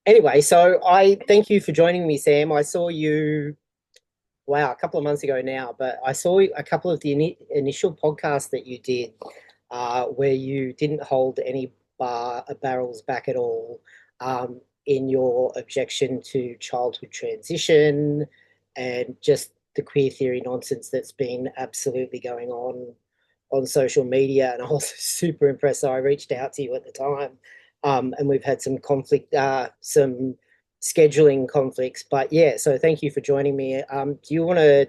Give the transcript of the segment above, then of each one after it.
Anyway, so I thank you for joining me, Sam. I saw you, wow, a couple of months ago now, but I saw a couple of the initial podcasts that you did where you didn't hold any barrels back at all in your objection to childhood transition and just the queer theory nonsense that's been absolutely going on social media. And I was super impressed. So I reached out to you at the time, and we've had some conflict, some scheduling conflicts. But yeah, so thank you for joining me. Do you want to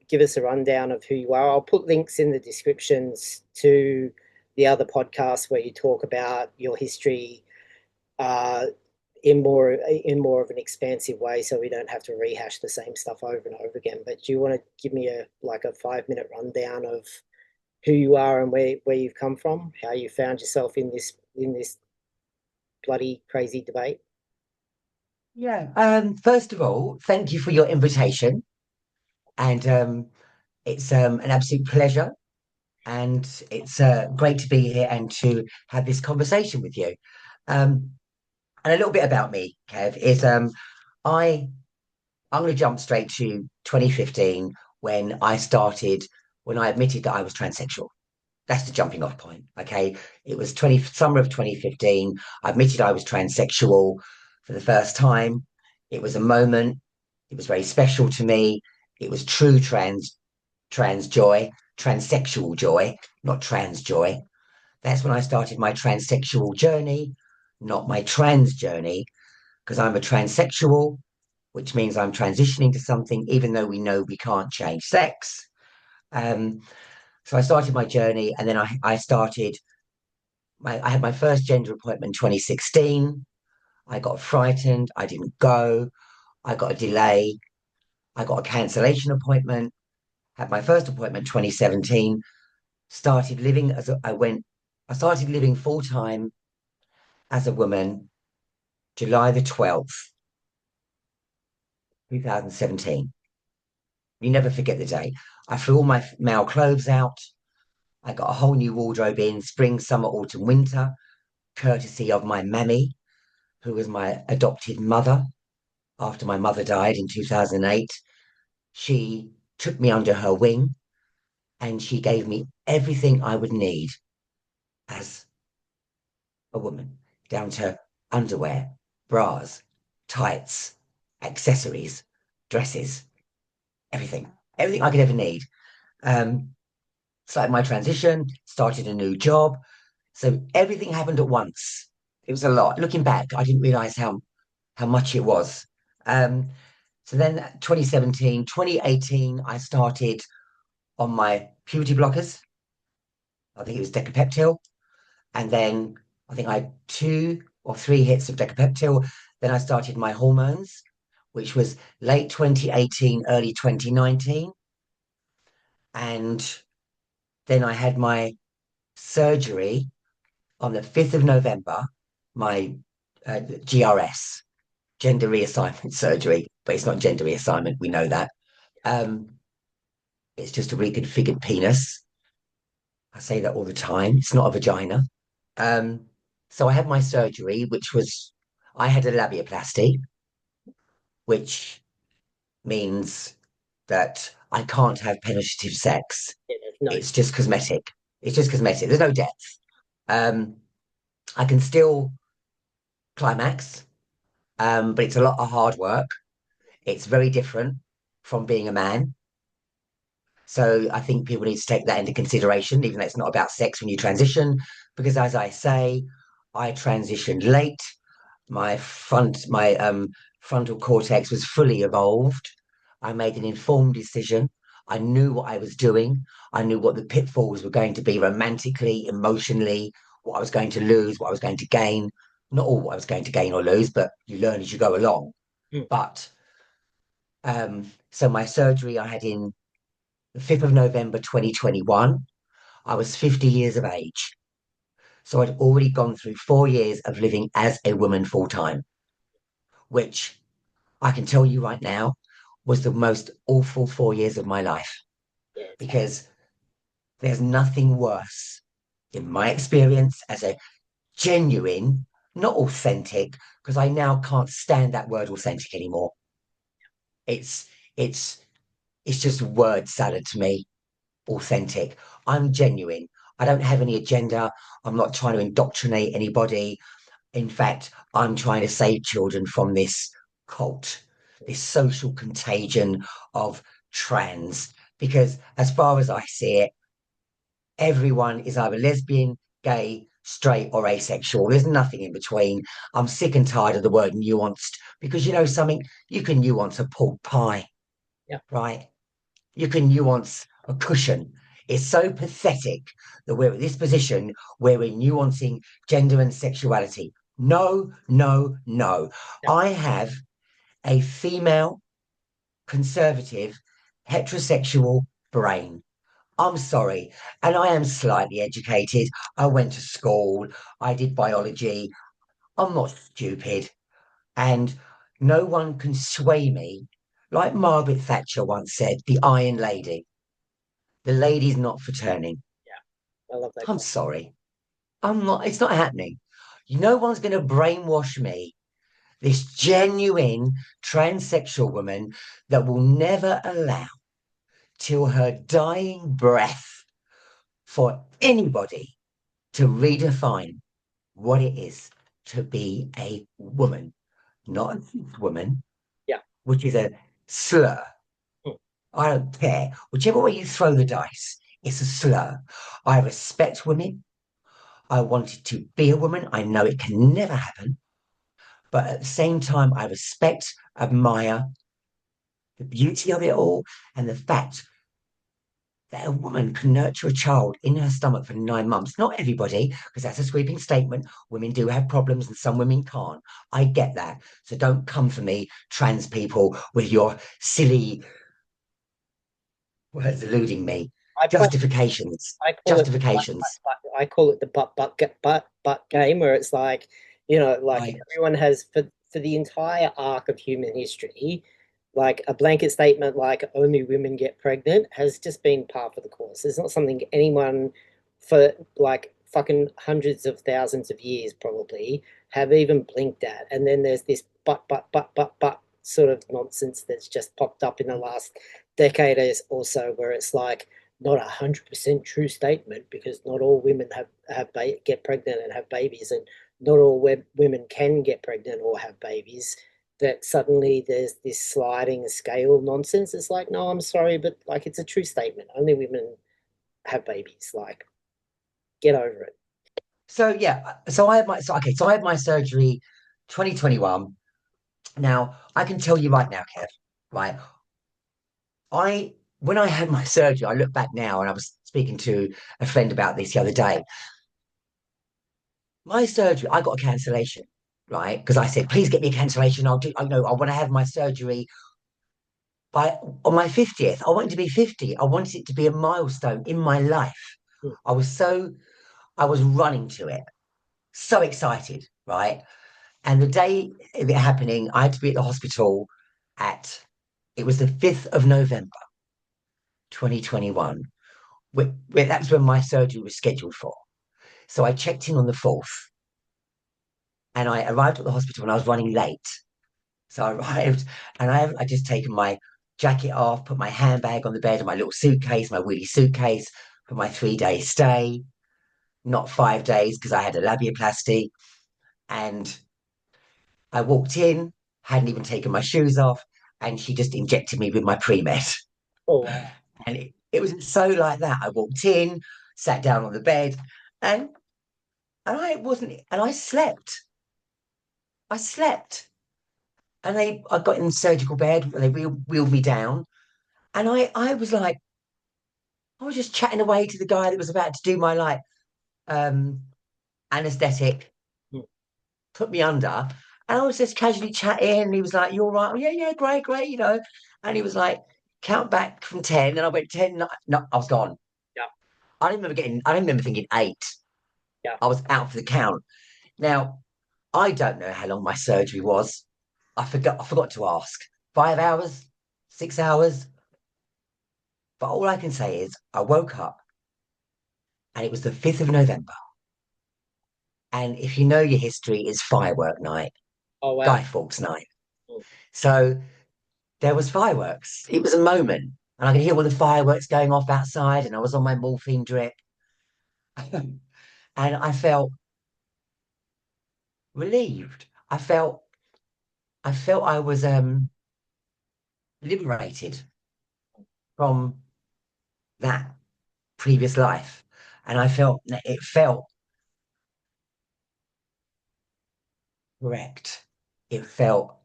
give us a rundown of who you are? I'll put links in the descriptions to the other podcasts where you talk about your history uh, in more of an expansive way, so we don't have to rehash the same stuff over and over again. But do you want to give me a 5 minute rundown of who you are and where you've come from, how you found yourself in this bloody crazy debate? Yeah. First of all, thank you for your invitation, and it's an absolute pleasure, and it's great to be here and to have this conversation with you. Um, and a little bit about me, Kev, is I I'm going to jump straight to 2015 when when I admitted that I was transsexual. That's the jumping off point. Okay, it was summer of 2015. I admitted I was transsexual for the first time. It was a moment. It was very special to me. It was true trans joy, transsexual joy, not trans joy. That's when I started my transsexual journey, not my trans journey, because I'm a transsexual, which means I'm transitioning to something, even though we know we can't change sex. Um, so I started my journey, and then I had my first gender appointment in 2016. I got frightened. I didn't go. I got a delay. I got a cancellation appointment. Had my first appointment 2017. Started living as a, I went. I started living full time as a woman July the 12th, 2017. You never forget the day. I threw all my male clothes out. I got a whole new wardrobe in spring, summer, autumn, winter, courtesy of my mammy, who was my adopted mother after my mother died in 2008. She took me under her wing and she gave me everything I would need as a woman, down to underwear, bras, tights, accessories, dresses, everything, everything I could ever need. Um, Started my transition, started a new job. So everything happened at once. It was a lot. Looking back, I didn't realize how much it was. Um, so then 2017, 2018, I started on my puberty blockers. I think it was Decapeptyl. And then I think I had 2 or 3 hits of Decapeptyl. Then I started my hormones, which was late 2018, early 2019. And then I had my surgery on the 5th of November, my GRS, gender reassignment surgery, but it's not gender reassignment. We know that. Um, it's just a reconfigured penis. I say that all the time. It's not a vagina. Um, so I had my surgery, I had a labiaplasty, which means that I can't have penetrative sex. Yeah, there's no. It's just cosmetic. It's just cosmetic. There's no depth. Um, I can still climax, but it's a lot of hard work. It's very different from being a man. So I think people need to take that into consideration, even though it's not about sex when you transition, because as I say, I transitioned late. My frontal cortex was fully evolved. I made an informed decision. I knew what I was doing. I knew what the pitfalls were going to be romantically, emotionally, what I was going to lose, what I was going to gain. Not all what I was going to gain or lose, but you learn as you go along. Mm. But so my surgery I had in the 5th of November 2021. I was 50 years of age. So I'd already gone through 4 years of living as a woman full time, which I can tell you right now was the most awful 4 years of my life Yeah, it's hard. because there's nothing worse, in my experience, as a genuine, not authentic, because I now can't stand that word authentic anymore. It's it's it's just word salad to me. Authentic. I'm genuine. I don't have any agenda. I'm not trying to indoctrinate anybody. In fact, I'm trying to save children from this cult, this social contagion of trans. Because as far as I see it, everyone is either lesbian, gay, straight, or asexual. There's nothing in between. I'm sick and tired of the word nuanced because you know something? You can nuance a pork pie, Yeah. right? You can nuance a cushion. It's so pathetic that we're at this position where we're nuancing gender and sexuality. No, no, no. Yeah. I have a female, conservative, heterosexual brain. I'm sorry. And I am slightly educated. I went to school. I did biology. I'm not stupid. And no one can sway me. Like Margaret Thatcher once said, the Iron Lady. The lady's not for turning. Yeah. I love that I'm quote. sorry. I'm not, it's not happening. No one's going to brainwash me, this genuine transsexual woman that will never allow till her dying breath for anybody to redefine what it is to be a woman, not a woman, Yeah. which is a slur. Mm. I don't care. Whichever way you throw the dice, it's a slur. I respect women. I wanted to be a woman. I know it can never happen. But at the same time, I respect, admire the beauty of it all and the fact that a woman can nurture a child in her stomach for 9 months. Not everybody, because that's a sweeping statement. Women do have problems and some women can't. I get that. So don't come for me, trans people, with your silly words eluding me. I play. Justifications. I call it the Justifications. I call it the but game, where it's like, like Right. everyone has for the entire arc of human history, like a blanket statement like only women get pregnant has just been par for the course. It's not something anyone for like fucking hundreds of thousands of years probably have even blinked at. And then there's this but sort of nonsense that's just popped up in the last decade or so, where it's like not 100% true statement, because not all women get pregnant and have babies, and not all women can get pregnant or have babies. That suddenly there's this sliding scale nonsense. It's like, no, I'm sorry, but like it's a true statement. Only women have babies. Like, get over it. So yeah, so I had my surgery 2021. Now I can tell you right now, Kev, right? I when I had my surgery, I look back now and I was speaking to a friend about this the other day. My surgery, I got a cancellation, right? Because I said, please get me a cancellation. I know I want to have my surgery by on my 50th. I wanted to be 50. I wanted it to be a milestone in my life. Hmm. I was so I was running to it, so excited, right? And the day of it happening, I had to be at the hospital at it was the 5th of November, 2021. That's when my surgery was scheduled for. So I checked in on the 4th and I arrived at the hospital and I was running late. So I arrived and I just taken my jacket off, put my handbag on the bed and my little suitcase, my wheelie suitcase for my 3 day stay, not 5 days because I had a labiaplasty. And I walked in, hadn't even taken my shoes off, and she just injected me with my pre-med. Oh wow. And it was so like that. I walked in, sat down on the bed, and and I slept. I slept. And I got in the surgical bed, and they wheeled me down. And I was like, I was just chatting away to the guy that was about to do my um anesthetic, Hmm. put me under. And I was just casually chatting. And he was like, "You all right?" "Oh, yeah, yeah, great, great, you know." And he was like, "Count back from 10." And I went 10. No, no, I was gone. Yeah. I didn't remember thinking eight. Yeah. I was out for the count. Now, I don't know how long my surgery was. I forgot to ask. 5 hours, 6 hours. But all I can say is I woke up and it was the 5th of November. And if you know your history, it's firework night, Oh Guy wow. Fawkes night. Mm. So there was fireworks. It was a moment. And I could hear all the fireworks going off outside, and I was on my morphine drip. And I felt relieved. I felt I was liberated from that previous life. And I felt it felt correct. It felt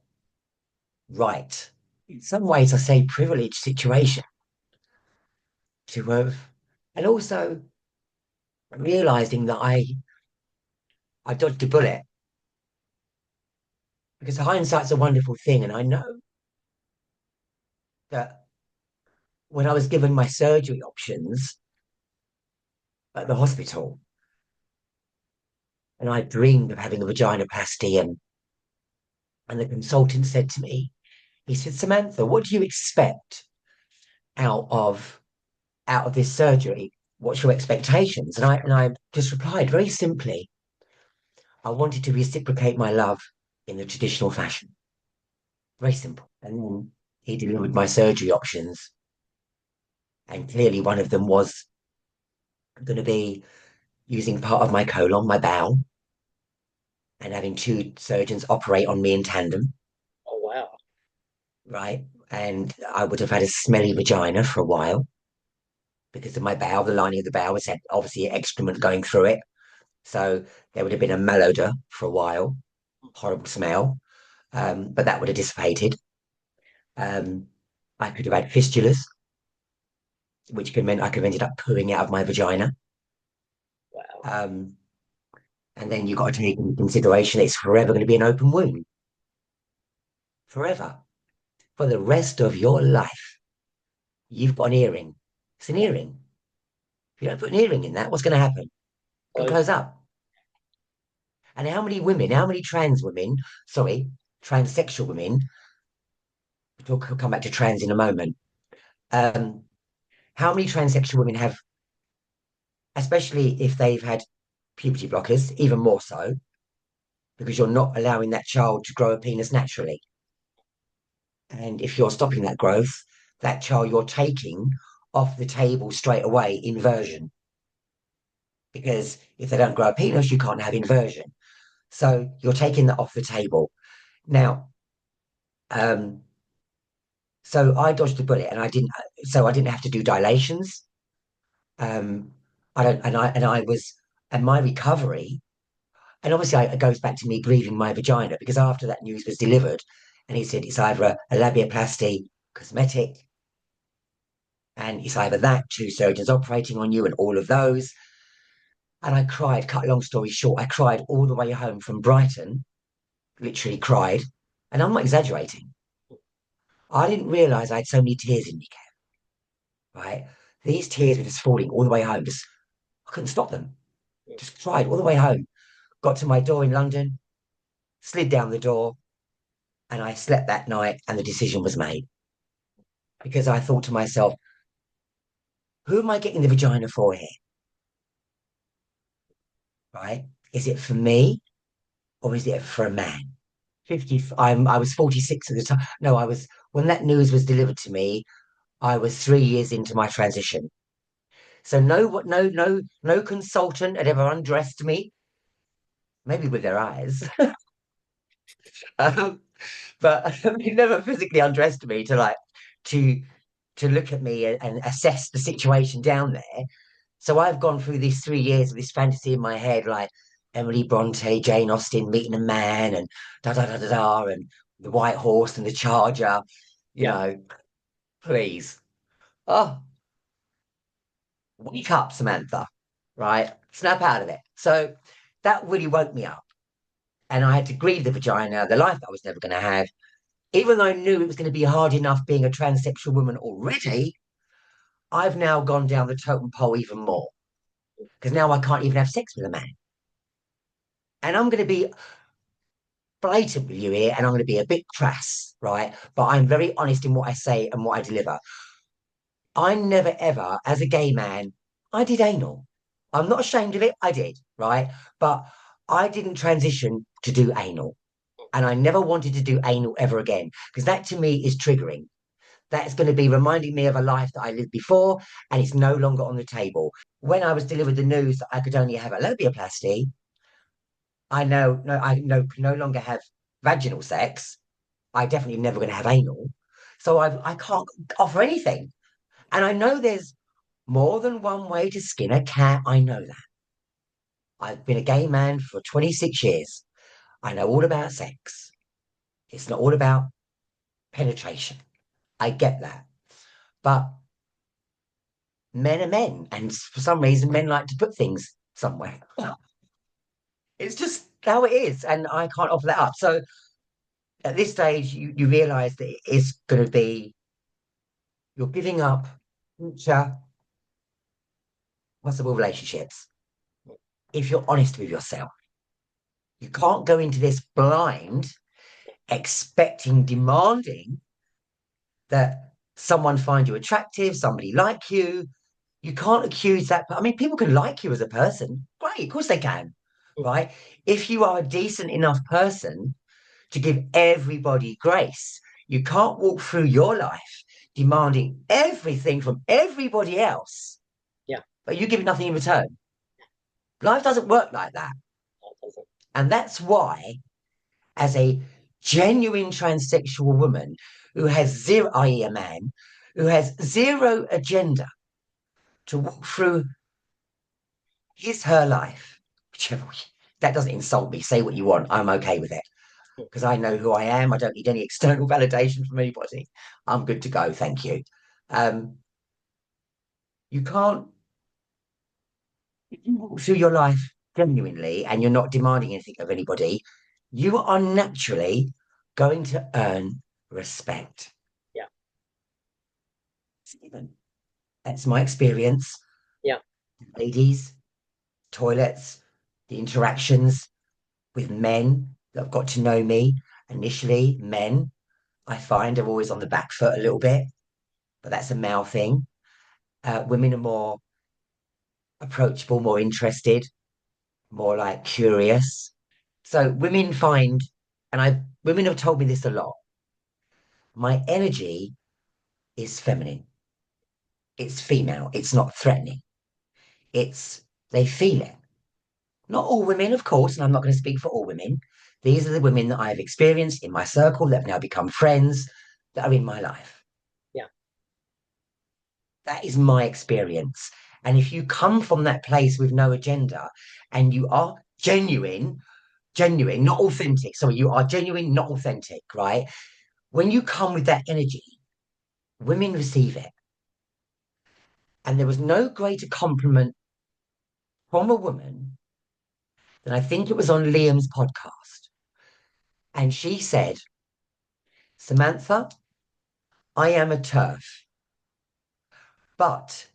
right. In some ways, I say privileged situation to have, and also realizing that I dodged a bullet because hindsight's a wonderful thing. And I know that when I was given my surgery options at the hospital, and I dreamed of having a vaginoplasty, and the consultant said to me, he said, Samantha, what do you expect out of this surgery? What's your expectations? And I just replied very simply, I wanted to reciprocate my love in the traditional fashion. Very simple. And then he delivered my surgery options. And clearly one of them was going to be using part of my colon, my bowel, and having two surgeons operate on me in tandem, Oh wow. right? And I would have had a smelly vagina for a while because of my bowel. The lining of the bowel was had obviously excrement going through it. So there would have been a malodor for a while, horrible smell, but that would have dissipated. Um, I could have had fistulas, which could mean I could have ended up pooing out of my vagina. Wow. Um, and then you've got to take into consideration it's forever going to be an open wound, forever. For the rest of your life, you've got an earring. It's an earring. If you don't put an earring in that, what's going to happen? It's going to Close. close up. And how many women, how many trans women, sorry, transsexual women, we'll come back to trans in a moment. Um, how many transsexual women have, especially if they've had puberty blockers, even more so, because you're not allowing that child to grow a penis naturally. And if you're stopping that growth, that child you're taking off the table straight away, inversion. Because if they don't grow a penis, you can't have inversion. So you're taking that off the table. Now, um, so I dodged a bullet and I didn't have to do dilations. Um, I don't, and I was, and my recovery, and obviously it goes back to me grieving my vagina because after that news was delivered, and he said it's either a labiaplasty, cosmetic, and it's either that, two surgeons operating on you, and all of those. And I cried, cut a long story short, I cried all the way home from Brighton, literally cried. And I'm not exaggerating. I didn't realize I had so many tears in me, right? These tears were just falling all the way home. Just I couldn't stop them. Just cried all the way home. Got to my door in London, slid down the door, and I slept that night. And the decision was made because I thought to myself, who am I getting the vagina for here? Right? Is it for me or is it for a man? 50. I was 46 at the time. No, I was when that news was delivered to me. I was 3 years into my transition. So no consultant had ever undressed me, maybe with their eyes. um, but he never physically undressed me to to look at me and assess the situation down there. So I've gone through these 3 years of this fantasy in my head, like Emily Bronte, Jane Austen meeting a man, and da da da da da, and the white horse and the charger. You Yeah. know, please, oh, wake up, Samantha. Right, snap out of it. So that really woke me up, and I had to grieve the vagina, the life I was never going to have. Even though I knew it was going to be hard enough being a transsexual woman already, I've now gone down the totem pole even more because now I can't even have sex with a man. And I'm going to be blatant with you here and I'm going to be a bit crass, right? But I'm very honest in what I say and what I deliver. I never ever, as a gay man, I did anal. I'm not ashamed of it. I did, right? But I didn't transition to do anal. And I never wanted to do anal ever again because that to me is triggering. That's going to be reminding me of a life that I lived before and it's no longer on the table. When I was delivered the news that I could only have a labiaplasty, I can no longer have vaginal sex. I definitely never going to have anal. So I can't offer anything. And I know there's more than one way to skin a cat. I know that. I've been a gay man for 26 years. I know all about sex. It's not all about penetration. I get that. But men are men. And for some reason, men like to put things somewhere. It's just how it is. And I can't offer that up. So at this stage, you realize that it is going to be, you're giving up future possible relationships if you're honest with yourself. You can't go into this blind, expecting, demanding that someone find you attractive, somebody like you. You can't accuse that. I mean, people can like you as a person. Great, of course they can, right? If you are a decent enough person to give everybody grace, you can't walk through your life demanding everything from everybody else, Yeah. but you give nothing in return. Life doesn't work like that. And that's why, as a genuine transsexual woman who has zero, i.e., a man, who has zero agenda to walk through her life, whichever way, that doesn't insult me. Say what you want. I'm okay with it because I know who I am. I don't need any external validation from anybody. I'm good to go. Thank you. Um, you can't, if you walk through your life genuinely and you're not demanding anything of anybody, you are naturally going to earn respect. Yeah. That's my experience. Yeah. Ladies, toilets, the interactions with men that have got to know me. Initially, men, I find, are always on the back foot a little bit, but that's a male thing. Women are more approachable, more interested, more like curious. So women find, and women have told me this a lot. My energy is feminine. It's female. It's not threatening. It's they feel it. Not all women, of course, and I'm not going to speak for all women. These are the women that I have experienced in my circle that have now become friends that are in my life. Yeah. That is my experience. And if you come from that place with no agenda and you are genuine, not authentic. So you are genuine, not authentic, right? When you come with that energy, women receive it. And there was no greater compliment from a woman than I think it was on Liam's podcast. And she said, Samantha, I am a turf. But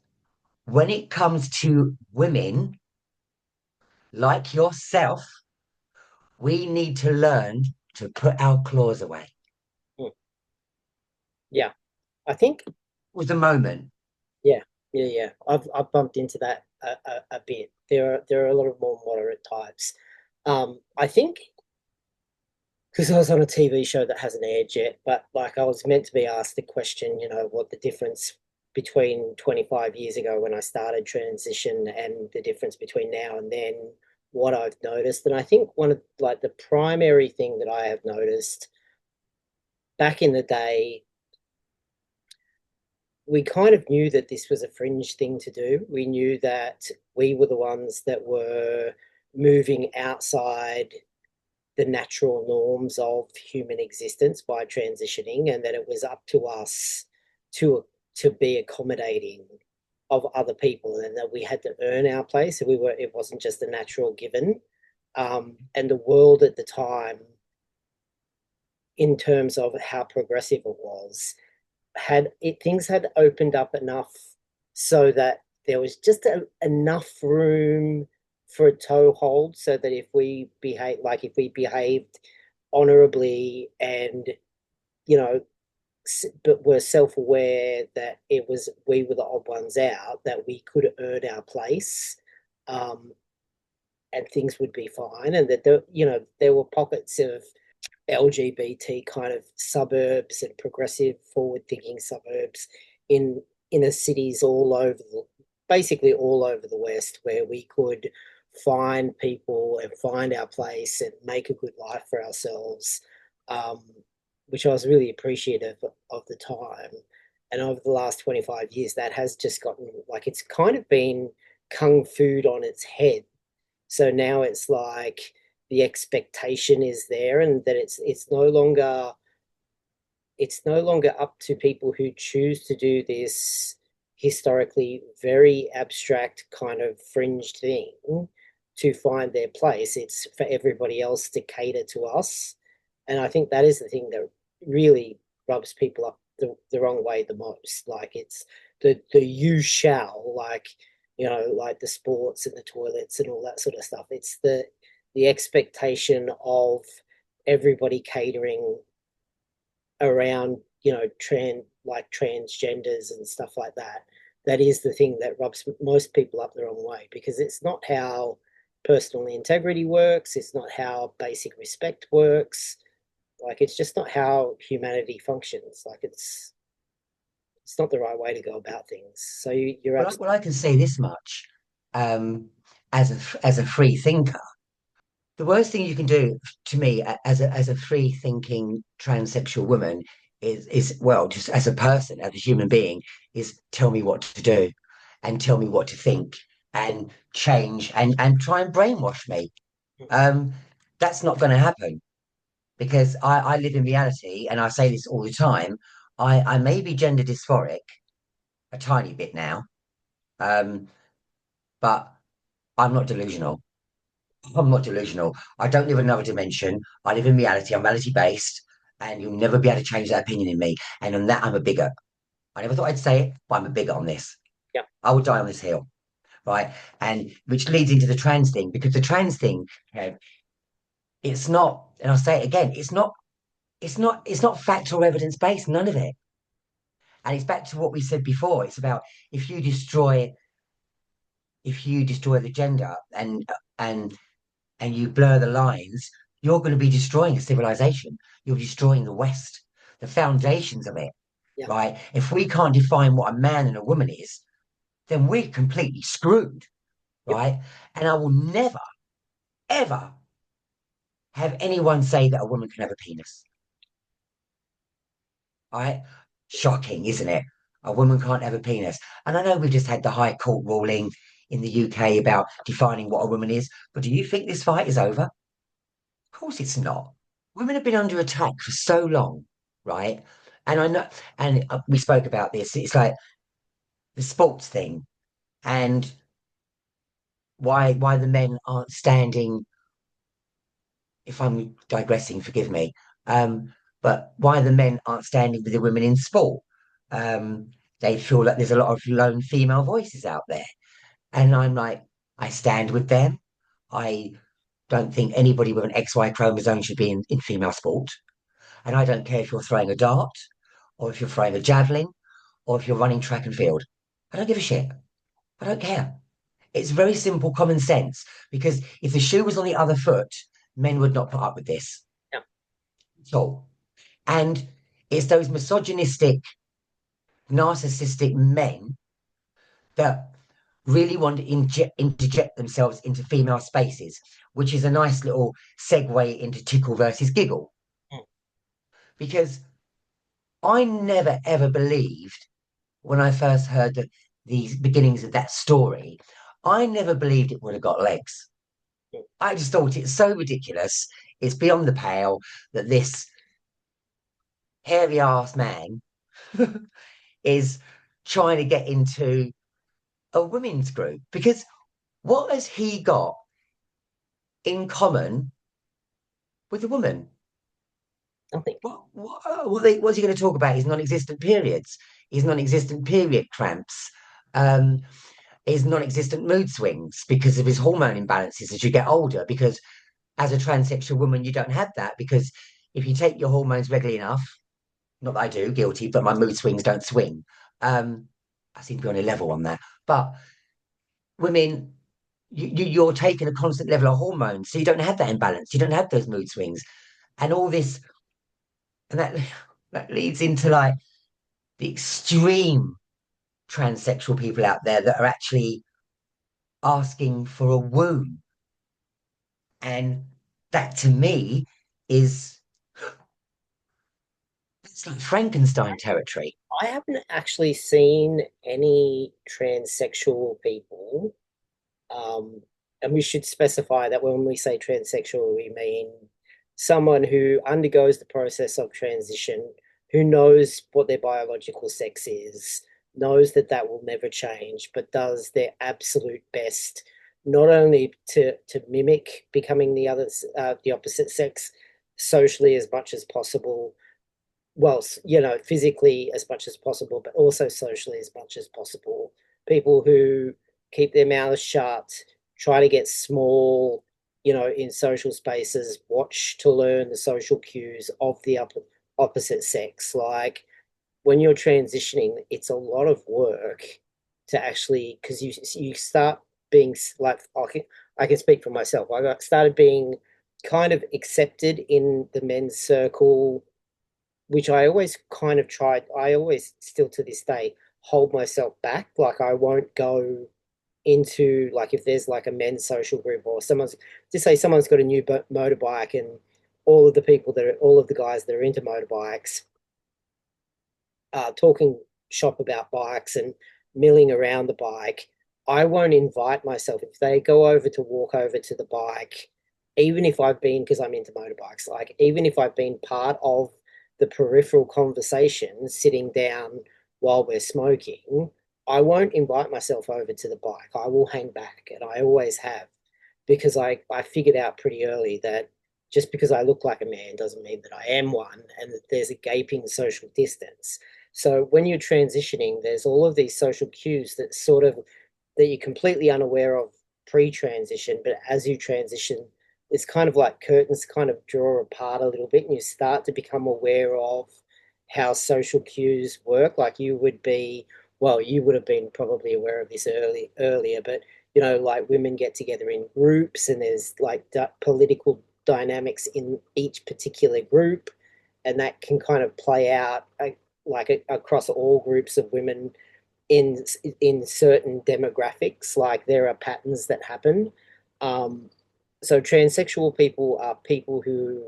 when it comes to women like yourself, we need to learn to put our claws away. Mm. Yeah. I think. It was a moment. Yeah. Yeah. I've bumped into that a bit. There are a lot of more moderate types. I think because I was on a TV show that hasn't aired yet, but like I was meant to be asked the question, what the difference between 25 years ago when I started transition and the difference between now and then, what I've noticed. And I think one of like the primary thing that I have noticed back in the day, we kind of knew that this was a fringe thing to do. We knew that we were the ones that were moving outside the natural norms of human existence by transitioning, and that it was up to us to to be accommodating of other people, and that we had to earn our place. It wasn't just a natural given. And the world at the time, in terms of how progressive it was, things had opened up enough so that there was just enough room for a toehold, so that if we behaved honorably and you know but were self-aware that we were the odd ones out, that we could earn our place. um and things would be fine, and that there were pockets of LGBT kind of suburbs and progressive, forward-thinking suburbs in inner cities basically all over the West, where we could find people and find our place and make a good life for ourselves, um, which I was really appreciative of the time. And over the last 25 years, that has just gotten like it's kind of been kung fu on its head. So now it's like the expectation is there, and that it's no longer up to people who choose to do this historically very abstract kind of fringe thing to find their place. It's for everybody else to cater to us. And I think that is the thing that really rubs people up the wrong way the most. Like it's the you shall, like, like the sports and the toilets and all that sort of stuff. It's the expectation of everybody catering around transgenders and stuff like that. That is the thing that rubs most people up the wrong way, because it's not how personal integrity works. It's not how basic respect works. Like it's just not how humanity functions. Like it's not the right way to go about things. So you're Well, absolutely. I can say this much, um, as a free thinker, the worst thing you can do to me as a free thinking transsexual woman is well, just as a person, as a human being, is tell me what to do and tell me what to think and change and try and brainwash me. Um, that's not going to happen because I live in reality, and I say this all the time. I may be gender dysphoric a tiny bit now, um, but I'm not delusional. I'm not delusional. I don't live in another dimension. I live in reality. I'm reality based, and you'll never be able to change that opinion in me. And on that, I'm a bigot. I never thought I'd say it, but I'm a bigot on this. Yeah, I will die on this hill, right? And which leads into the trans thing, because the trans thing, it's not. And I'll say it again. It's not. It's not. It's not fact or evidence based. None of it. And it's back to what we said before. It's about if you destroy if you destroy the gender and and you blur the lines, you're going to be destroying a civilization. You're destroying the West, the foundations of it, yeah, right? If we can't define what a man and a woman is, then we're completely screwed, yep, right? And I will never, ever have anyone say that a woman can have a penis, right? Shocking, isn't it? A woman can't have a penis. And I know we've just had the High Court ruling in the UK about defining what a woman is, but do you think this fight is over? Of course it's not. Women have been under attack for so long, right? And I know, and we spoke about this. It's like the sports thing, and why the men aren't standing. If I'm digressing, forgive me. But why the men aren't standing with the women in sport? Um, they feel like there's a lot of lone female voices out there, and I'm like, I stand with them. I don't think anybody with an XY chromosome should be in female sport. And I don't care if you're throwing a dart or if you're throwing a javelin or if you're running track and field. I don't give a shit. I don't care. It's very simple common sense because if the shoe was on the other foot, men would not put up with this yeah, at all. And it's those misogynistic, narcissistic men that really want to interject themselves into female spaces, which is a nice little segue into tickle versus giggle. mm, Because I never ever believed when I first heard the beginnings of that story, I never believed it would have got legs. mm, I just thought it's so ridiculous. It's beyond the pale that this hairy ass man is trying to get into a women's group because what has he got in common with a woman? nothing. What's he going to talk about? His non-existent periods, his non-existent period cramps, um, his non-existent mood swings because of his hormone imbalances as you get older. Because as a transsexual woman, you don't have that because if you take your hormones regularly enough, not that I do, guilty, but my mood swings don't swing. I seem to be on a level on that. But women you're taking a constant level of hormones, so you don't have that imbalance, you don't have those mood swings, and all this, and that leads into like the extreme transsexual people out there that are actually asking for a womb, and that to me is it's like Frankenstein territory. I haven't actually seen any transsexual people. And we should specify that when we say transsexual, we mean someone who undergoes the process of transition, who knows what their biological sex is, knows that that will never change, but does their absolute best not only to mimic becoming the opposite sex socially as much as possible, well, physically as much as possible, but also socially as much as possible. People who keep their mouths shut, try to get small, in social spaces, watch to learn the social cues of the opposite sex. Like when you're transitioning, it's a lot of work to actually, because you start being like, I can speak for myself. I got started being kind of accepted in the men's circle, which I always kind of tried. I always still to this day hold myself back. Like I won't go into, like, if there's like a men's social group or someone's, just say someone's got a new motorbike, and all of the guys that are into motorbikes talking shop about bikes and milling around the bike. I won't invite myself if they go over to walk over to the bike, even if I've been, because I'm into motorbikes, like even if I've been part of the peripheral conversation sitting down while we're smoking, I won't invite myself over to the bike. I will hang back, and I always have, because I figured out pretty early that just because I look like a man doesn't mean that I am one, and that there's a gaping social distance. So when you're transitioning, there's all of these social cues that you're completely unaware of pre-transition, but as you transition, it's kind of like curtains kind of draw apart a little bit, and you start to become aware of how social cues work. Like you would have been probably aware of this earlier, but like women get together in groups, and there's like political dynamics in each particular group, and that can kind of play out across all groups of women in in certain demographics. Like there are patterns that happen. Um, so transsexual people are people who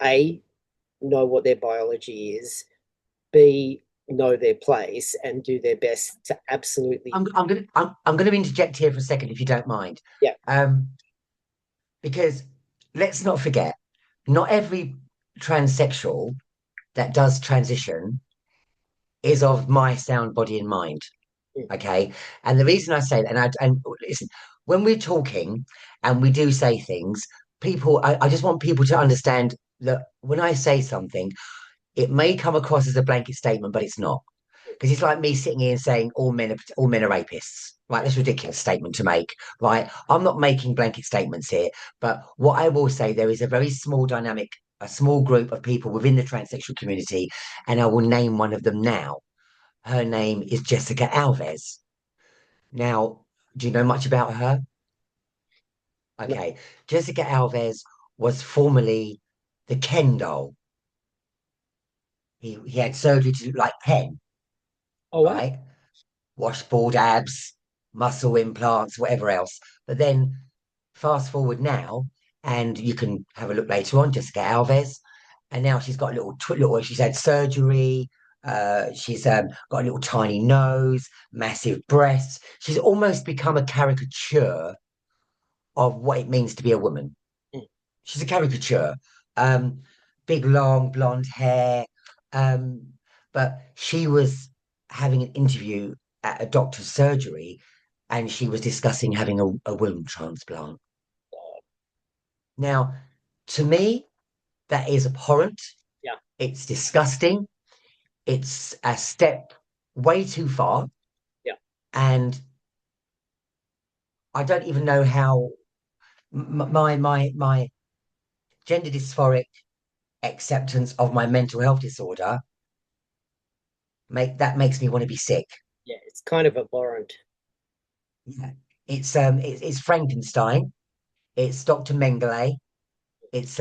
a know what their biology is, b know their place, and do their best to absolutely. I'm gonna interject here for a second, if you don't mind, Yeah. um, because let's not forget, not every transsexual that does transition is of my sound body and mind. Mm. Okay, and the reason I say that, and listen, when we're talking and we do say things, I just want people to understand that when I say something, it may come across as a blanket statement, but it's not. Because it's like me sitting here and saying all men are rapists. Right, that's a ridiculous statement to make. Right, I'm not making blanket statements here, but what I will say, there is a very small dynamic, a small group of people within the transsexual community, and I will name one of them now. Her name is Jessica Alves. Now, do you know much about her? No. Okay, Jessica Alves was formerly the Ken doll. He had surgery to look like Ken, Oh wow. right? Washboard abs, muscle implants, whatever else. But then fast forward now, and you can have a look later on, Jessica Alves, and now she's got a little. She's had surgery. She's got a little tiny nose, massive breasts. She's almost become a caricature of what it means to be a woman. Mm. She's a caricature. Um, Big long blonde hair. Um, but she was having an interview at a doctor's surgery, and she was discussing having a womb transplant. Now, to me, that is abhorrent. Yeah. It's disgusting. It's a step way too far. Yeah. And I don't even know how my gender dysphoric acceptance of my mental health disorder makes me want to be sick. Yeah. It's kind of abhorrent. Yeah. It's Frankenstein. It's Dr. Mengele. It's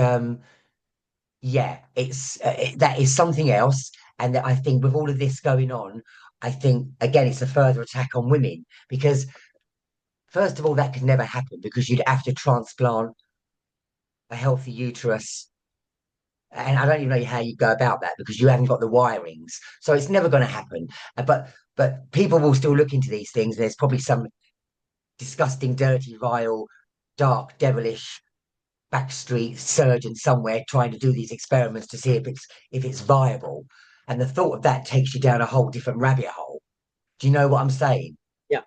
yeah, that is something else. And I think with all of this going on, I think again it's a further attack on women because first of all that could never happen because you'd have to transplant a healthy uterus, and I don't even know how you go about that because you haven't got the wirings, so it's never going to happen. But people will still look into these things. There's probably some disgusting, dirty, vile, dark, devilish backstreet surgeon somewhere trying to do these experiments to see if it's viable. And the thought of that takes you down a whole different rabbit hole. Do you know what I'm saying? Yeah,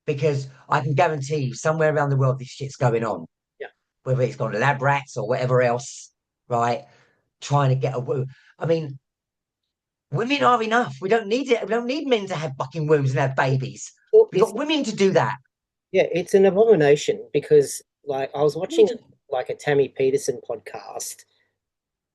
Because I can guarantee you, somewhere around the world, this shit's going on. yeah. Whether it's gone lab rats or whatever else, right? Trying to get a. I mean, women are enough. We don't need it. We don't need men to have fucking wombs and have babies. Well, We've got women to do that. yeah, it's an abomination because like I was watching like a Tammy Peterson podcast,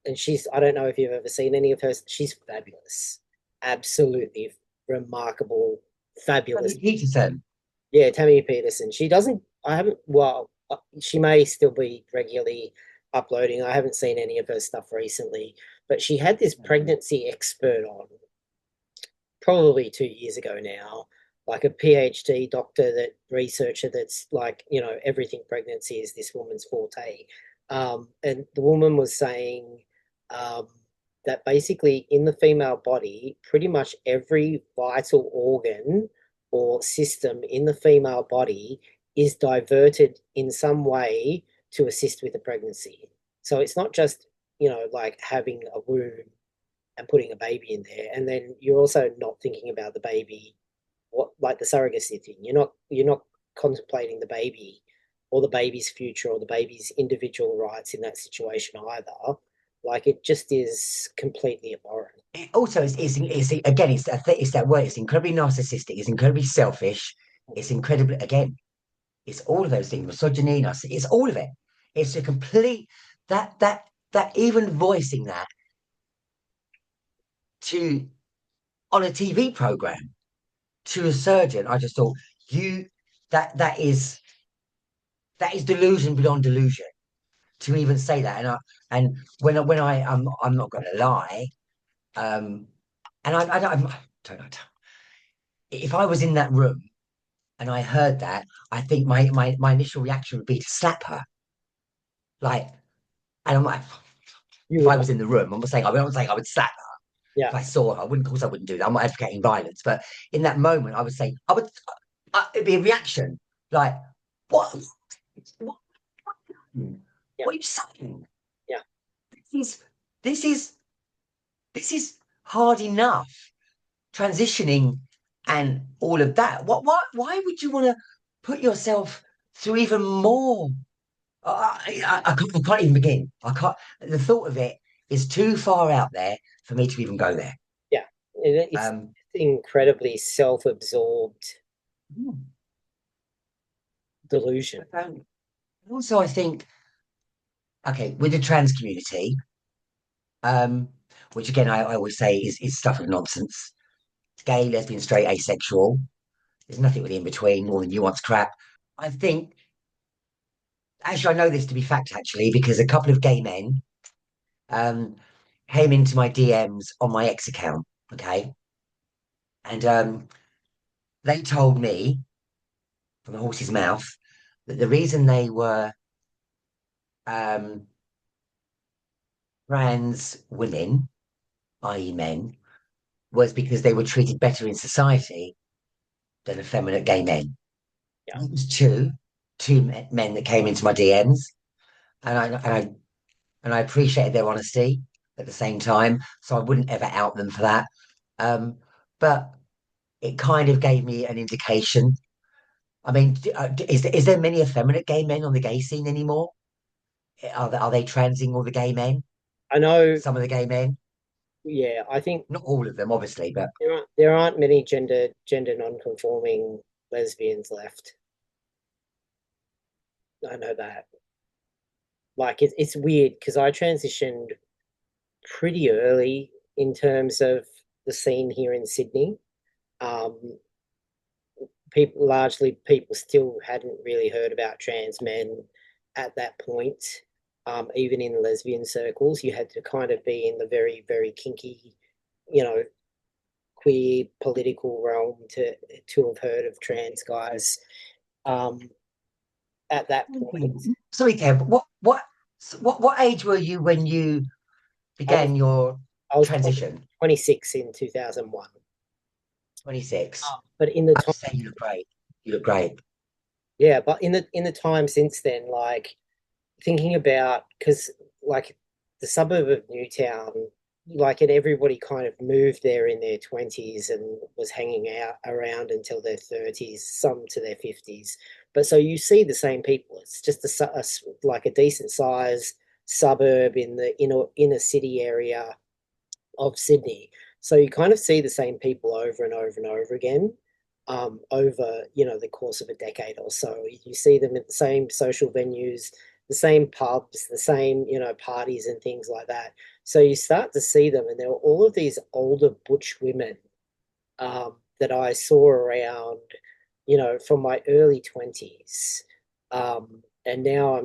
and I don't know if you've ever seen any of her. She's fabulous, absolutely remarkable, fabulous. Peterson. Yeah, Tammy Peterson. She doesn't. I haven't. Well, she may still be regularly uploading. I haven't seen any of her stuff recently, but she had this pregnancy expert on probably 2 years ago now, like a PhD doctor, that researcher that's like, everything pregnancy is this woman's forte. And the woman was saying um, that basically in the female body, pretty much every vital organ or system in the female body is diverted in some way to assist with the pregnancy. So it's not just, like having a womb and putting a baby in there, and then you're also not thinking about the baby, what, like the surrogacy thing. You're not contemplating the baby or the baby's future or the baby's individual rights in that situation either. Like it just is completely abhorrent. Also, it's again, it's that word. It's incredibly narcissistic. It's incredibly selfish. It's incredibly again. It's all of those things. Misogyny, it's all of it. It's a complete that even voicing that to on a TV program to a surgeon. I just thought you that is delusion beyond delusion to even say that. And when I I'm not going to lie. Um, and I don't know. If I was in that room and I heard that, I think my initial reaction would be to slap her. Like, and I'm like, You if I would, was in the room, I'm not saying I would slap her yeah, if I saw her. I wouldn't, of course, I wouldn't do that. I'm not advocating violence, but in that moment, I would say, it'd be a reaction. Like, what? What, yeah, what are you saying? yeah. This is, this is, this is hard enough transitioning and all of that. Why would you want to put yourself through even more? I can't even begin. I can't. The thought of it is too far out there for me to even go there. Yeah. It's Um, incredibly self-absorbed delusion. also, I think okay with the trans community, um, which again I always say is stuff of nonsense. It's gay, lesbian, straight, asexual. There's nothing really in between, all the nuanced crap. I think actually I know this to be fact actually because a couple of gay men um, came into my DMs on my ex account. Okay, and they told me from the horse's mouth that the reason they were um, trans women, i.e., men, was because they were treated better in society than effeminate gay men. Yeah. And it was two men that came into my DMs, and I appreciated their honesty at the same time, so I wouldn't ever out them for that. But it kind of gave me an indication. I mean, is there many effeminate gay men on the gay scene anymore? Are they transing all the gay men? I know, Some of the gay men, yeah, I think not all of them, obviously, but there aren't many gender non-conforming lesbians left. I know that. Like it's weird because I transitioned pretty early in terms of the scene here in Sydney. Um, people still hadn't really heard about trans men at that point. Even in lesbian circles, you had to kind of be in the very, very kinky, you know, queer political realm to have heard of trans guys um, at that point. Sorry, Kev. What age were you when you I was began your I was 20, transition? 26 in 2001. 26. But in the I have to time, say, you look great. You look great. yeah, but in the time since then, like thinking about because like the suburb of Newtown, like and everybody kind of moved there in their 20s and was hanging out around until their 30s, some to their 50s. But so you see the same people. It's just like a decent size suburb in the inner city area of Sydney. So you kind of see the same people over and over and over again, over the course of a decade or so. You see them at the same social venues, the same pubs, the same parties and things like that. So you start to see them, and there are all of these older butch women that I saw around, from my early 20s, and now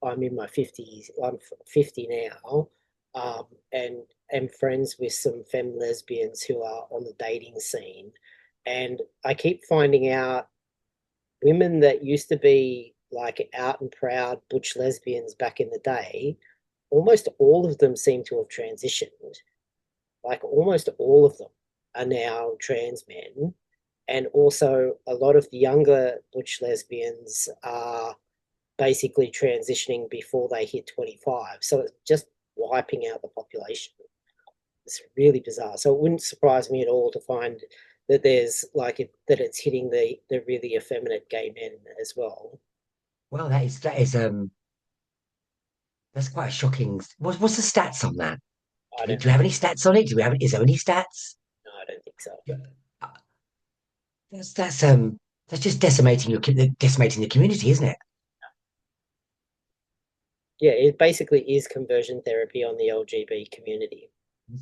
I'm in my 50s. I'm 50 now, and am friends with some femme lesbians who are on the dating scene, and I keep finding out women that used to be like out and proud butch lesbians back in the day. Almost all of them seem to have transitioned. Like almost all of them are now trans men, and also a lot of the younger butch lesbians are basically transitioning before they hit 25. So it's just wiping out the population. It's really bizarre. So it wouldn't surprise me at all to find that there's that it's hitting the really effeminate gay men as well. Well, that is that's quite a shocking. What's the stats on that? I don't Do we have any stats on it? Do we have? Is there any stats? know. I don't think so. Yeah. Uh, that's just decimating the community, isn't it? Yeah, it basically is conversion therapy on the LGB community.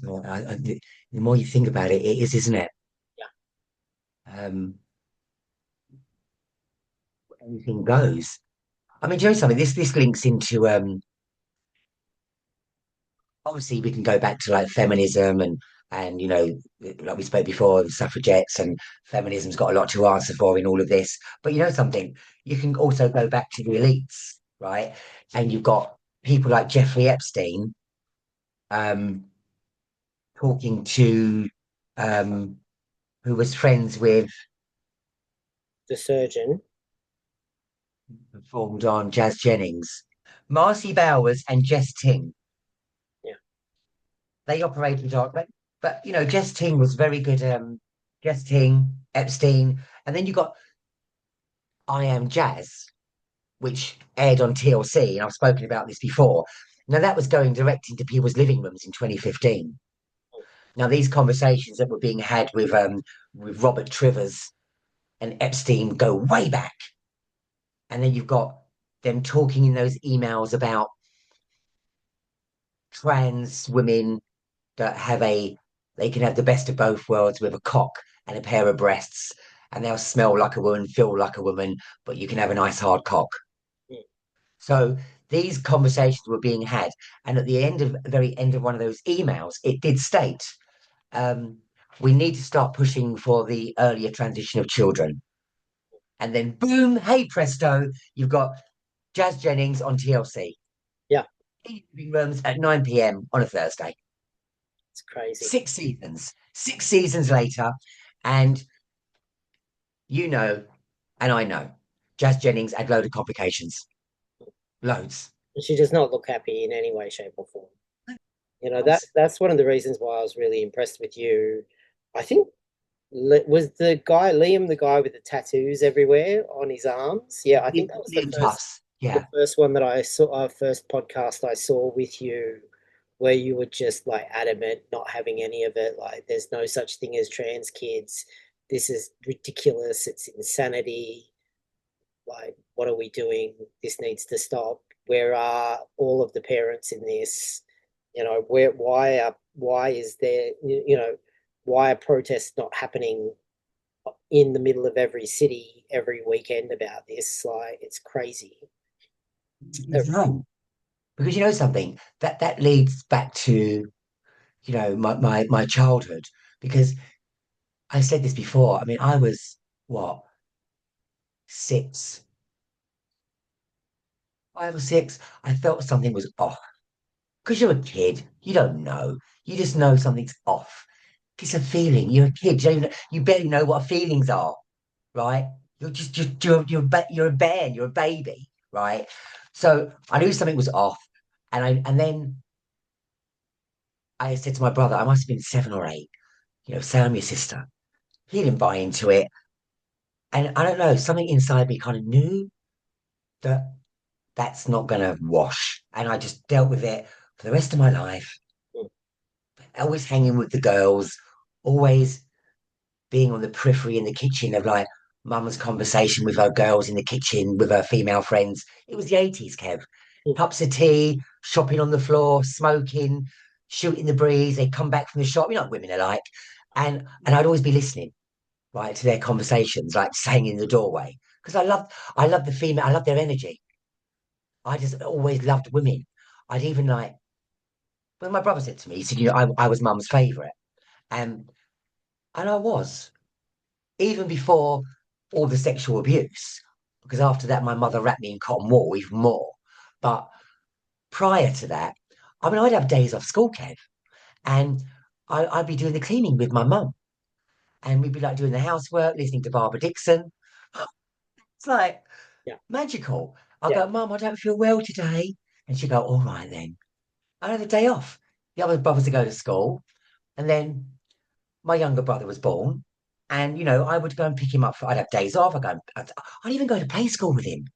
Well, the more you think about it, it is, isn't it? Yeah, Um, Anything goes. I mean, do you know something? This links into obviously we can go back to like feminism and like we spoke before, suffragettes and feminism's got a lot to answer for in all of this. But you know something, you can also go back to the elites, right? And you've got people like Jeffrey Epstein um talking to um who was friends with, the surgeon. performed on Jazz Jennings, Marcy Bowers and Jess Ting. Yeah, They operated on, but Jess Ting was very good. Jess Ting, Epstein, and then you got I Am Jazz, which aired on TLC, and I've spoken about this before. Now that was going direct into people's living rooms in 2015. Now these conversations that were being had with Robert Trivers and Epstein go way back, and then you've got them talking in those emails about trans women that they can have the best of both worlds with a cock and a pair of breasts, and they'll smell like a woman, feel like a woman, but you can have a nice hard cock. mm, So these conversations were being had, and at the very end of one of those emails, it did state, um, we need to start pushing for the earlier transition of children. And then boom, hey presto, you've got Jazz Jennings on TLC. yeah, Evening rooms at 9 p.m. on a Thursday. it's crazy. 6 seasons later, and you know, and I know, Jazz Jennings had load of complications, loads. And she does not look happy in any way, shape, or form. Loads. That's one of the reasons why I was really impressed with you. I think was the guy Liam the guy with the tattoos everywhere on his arms. Yeah, I think that was the Liam first Tufts, the yeah. first one that I saw, first podcast I saw with you, where you were just like adamant, not having any of it. Like, there's no such thing as trans kids. This is ridiculous. It's insanity. Like, what are we doing? This needs to stop. Where are all of the parents in this? Why is there, why are protests not happening in the middle of every city every weekend about this. Like, it's crazy. It's wrong. Because you know something, that leads back to, my childhood. Because I said this before. I mean, I was what, 6, 5 or 6. I felt something was off. Because you're a kid, you don't know. You just know something's off. It's a feeling. You're a kid. You barely know what feelings are, right? You're a bear. You're a baby, right? So I knew something was off, and then I said to my brother, I must have been 7 or 8. Sam, your sister. He didn't buy into it, and I don't know. Something inside me kind of knew that that's not going to wash, and I just dealt with it for the rest of my life. Always hanging with the girls, always being on the periphery in the kitchen of like mum's conversation with her girls in the kitchen with her female friends. It was the 80s, Kev. Cups of tea, shopping on the floor, smoking, shooting the breeze. They'd come back from the shop. You know what women are like. And I'd always be listening, right, to their conversations, like saying in the doorway. Because I love the female, I love their energy. I just always loved women. I'd even like when my brother said to me, he said, I was mum's favourite. And I was. Even before all the sexual abuse, because after that, my mother wrapped me in cotton wool even more. But prior to that, I mean, I'd have days off school, Kev, and I'd be doing the cleaning with my mum, and we'd be like doing the housework, listening to Barbara Dixon. It's like Yeah, magical. I yeah, go, Mum, I don't feel well today. And she'd go, all right then. I had a day off. The other brothers would go to school. And then my younger brother was born. And, I would go and pick him up. I'd have days off. I'd even go to play school with him.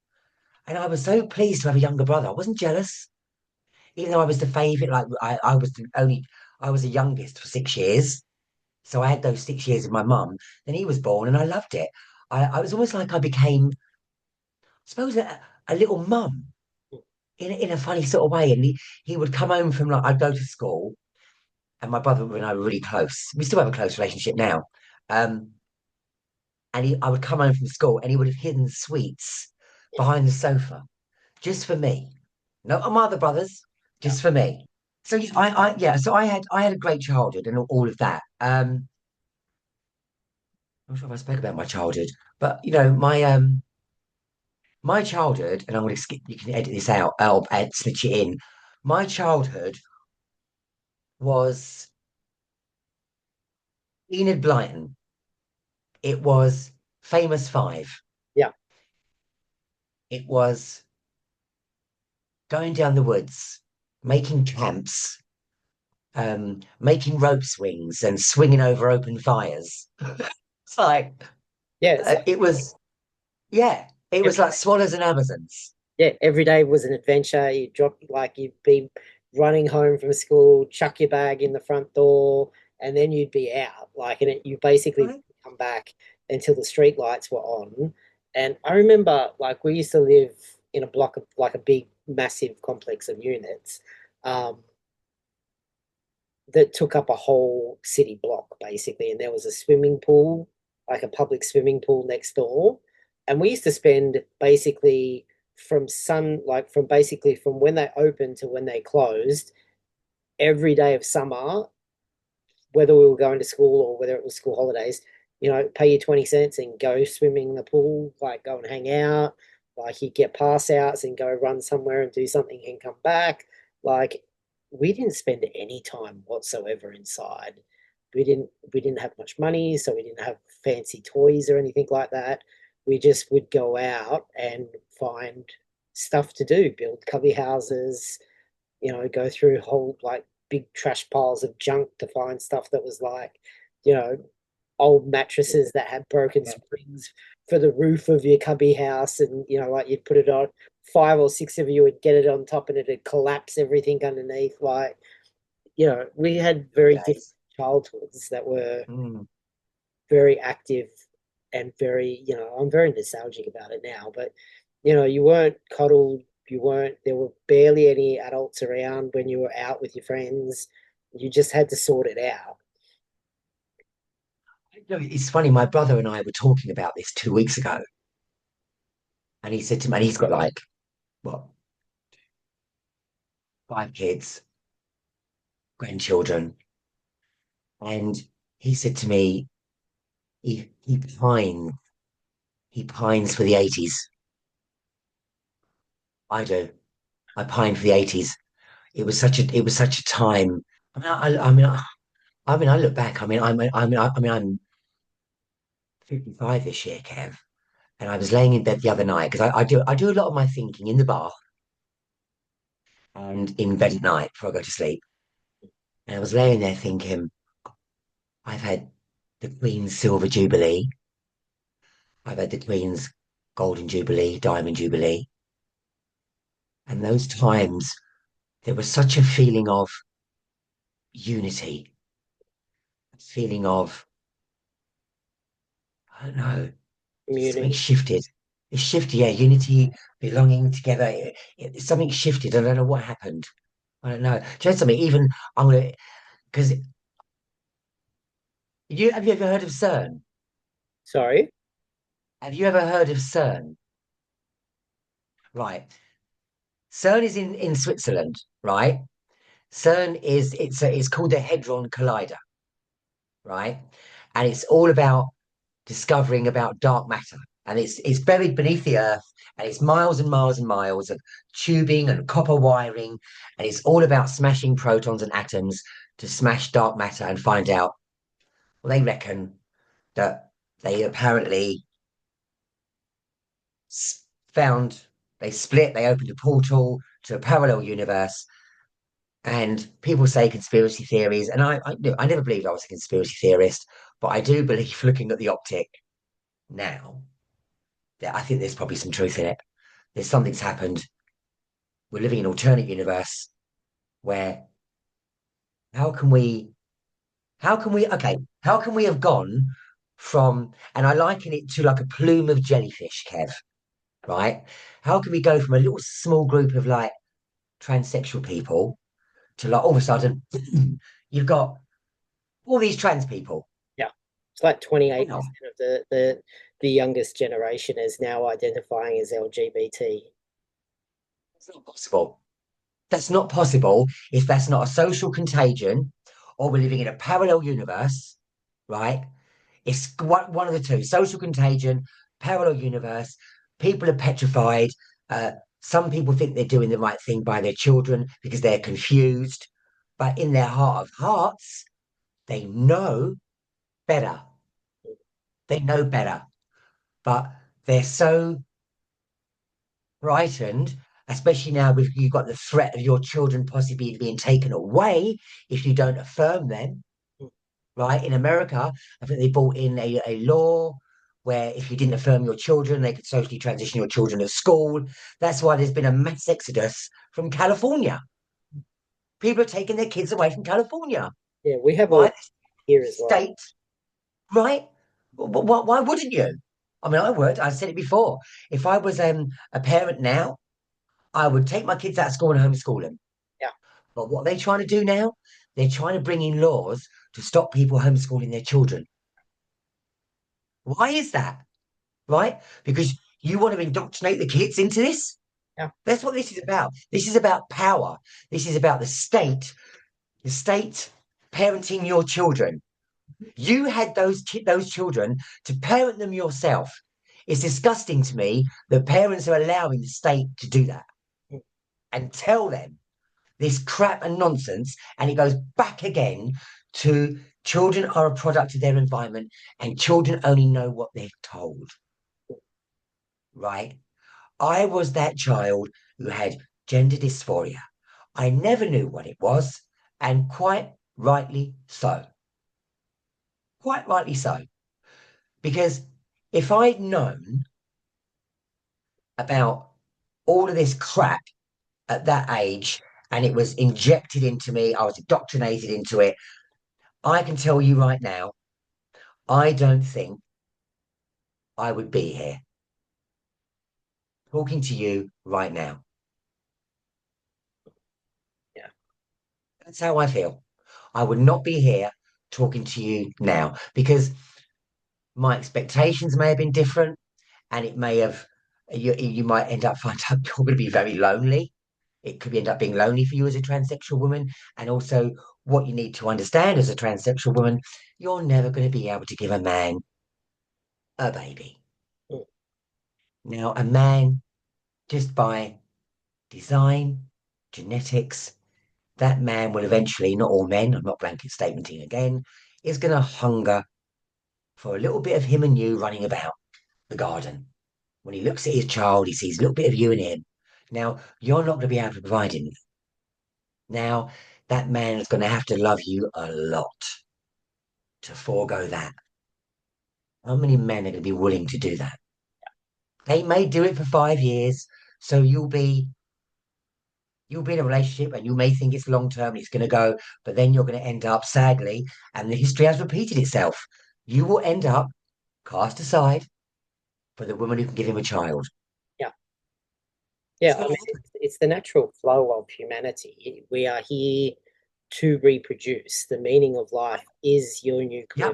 And I was so pleased to have a younger brother. I wasn't jealous, even though I was the favourite. Like I was the youngest for 6 years. So I had those 6 years with my mum. Then he was born and I loved it. I was almost like I became, I suppose, a little mum in a funny sort of way. And he would come home from like, I'd go to school and my brother and I were really close. We still have a close relationship now. Um, I would come home from school and he would have hidden sweets behind the sofa just for me. No, my other brothers, yeah, just for me. So yeah. So I had a great childhood and all of that. I'm not sure if I spoke about my childhood, but my childhood, and I'm going to skip. You can edit this out. I'll snitch it in. My childhood was Enid Blyton. It was Famous Five. yeah, It was going down the woods, making camps, making rope swings, and swinging over open fires. It's like yeah. It's like it was. Yeah, it was every, like swallows and Amazons. yeah, every day was an adventure. You drop like you'd be running home from school, chuck your bag in the front door, and then you'd be out. Like, and you basically Right? come back until the street lights were on. And I remember, like, we used to live in a block of like a big, massive complex of units. Um, that took up a whole city block basically, and there was a swimming pool, like a public swimming pool next door, and we used to spend basically from basically from when they opened to when they closed every day of summer, whether we were going to school or whether it was school holidays, pay your 20 cents and go swimming in the pool, like go and hang out. Like you get pass outs and go run somewhere and do something and come back. Like we didn't spend any time whatsoever inside. We didn't have much money, so we didn't have fancy toys or anything like that. We just would go out and find stuff to do, build cubby houses, go through whole like big trash piles of junk to find stuff that was like, you know, old mattresses that had broken Yeah. springs for the roof of your cubby house, and like you'd put it on. 5 or 6 of you would get it on top, and it'd collapse everything underneath. Like, we had Happy very different days. childhoods that were Mm. very active and very, I'm very nostalgic about it now, but you weren't coddled, there were barely any adults around when you were out with your friends. You just had to sort it out. You know, it's funny. My brother and I were talking about this 2 weeks ago, and he said to me, and he's got like what, 5 kids, grandchildren, and he said to me, he pines for the 80s. I do. I pine for the 80s. It was such a time. I look back. I'm 55 this year, Kev, and I was laying in bed the other night because I do a lot of my thinking in the bath and in bed at night before I go to sleep. And I was laying there thinking, I've had the Queen's Silver Jubilee, I've had the Queen's Golden Jubilee, Diamond Jubilee, and those times there was such a feeling of unity, a feeling of I don't know, something Community. shifted. It shifted, yeah, unity, belonging together. Something shifted. I don't know what happened. I don't know. Do you know something? Even I'm gonna because have you ever heard of CERN? Sorry. Have you ever heard of CERN? Right. CERN is in Switzerland, right? CERN is it's called the Hadron Collider, right? And it's all about discovering about dark matter. And it's buried beneath the earth, and it's miles and miles and miles of tubing and copper wiring, and it's all about smashing protons and atoms to smash dark matter and find out. Well, they reckon that they apparently found they split, they opened a portal to a parallel universe, and people say conspiracy theories, and I never believed I was a conspiracy theorist, but I do believe, looking at the optic now, that I think there's probably some truth in it. There's something's happened. We're living in an alternate universe where how can we how can we have gone from, and I liken it to like a plume of jellyfish, Kev, right? How can we go from a little small group of like transsexual people to like all of a sudden you've got all these trans people. Yeah. It's like Wow, 28% of the youngest generation is now identifying as LGBT. that's not possible. That's not possible if that's not a social contagion or we're living in a parallel universe, right? It's one of the two: social contagion, parallel universe. People are petrified. Uh, some people think they're doing the right thing by their children because they're confused, but in their heart of hearts, they know better. They know better, but they're so frightened, especially now with you've got the threat of your children possibly being taken away if you don't affirm them. Right? In America, I think they brought in a law where if you didn't affirm your children, they could socially transition your children at school. That's why there's been a mass exodus from California. People are taking their kids away from California. Yeah, we have all Why? here as well. State, right? Why wouldn't you? I mean, I would. I said it before. If I was a parent now, I would take my kids out of school and homeschool them. Yeah. But what they're trying to do now, they're trying to bring in laws to stop people homeschooling their children. Why is that? Right? Because you want to indoctrinate the kids into this. Yeah. That's what this is about. This is about power. This is about the state parenting your children. You had those children to parent them yourself. It's disgusting to me that parents are allowing the state to do that and tell them this crap and nonsense. And it goes back again to children are a product of their environment and children only know what they're told. Right? I was that child who had gender dysphoria. I never knew what it was, and quite rightly so. Quite rightly so. Because if I'd known about all of this crap at that age and it was injected into me, I was indoctrinated into it, I can tell you right now, I don't think I would be here talking to you right now. Yeah. That's how I feel. I would not be here talking to you now because My expectations may have been different, and it may have you might end up finding out you're going to be very lonely. It could end up being lonely for you as a transsexual woman, and also what you need to understand as a transsexual woman, you're never going to be able to give a man a baby. Mm. Now, a man, just by design, genetics, that man will eventually, not all men, I'm not blanket statementing again, is going to hunger for a little bit of him and you running about the garden. When he looks at his child, he sees a little bit of you in him. Now, you're not going to be able to provide him. Now, that man is going to have to love you a lot to forego that. How many men are going to be willing to do that? They may do it for 5 years, so you'll be in a relationship and you may think it's long term, it's going to go, but then you're going to end up sadly, and the history has repeated itself. You will end up cast aside for the woman who can give him a child. Yeah. It's Yeah. I going to mean, happen. it's the natural flow of humanity. We are here to reproduce. The meaning of life is your nuclear. Yeah.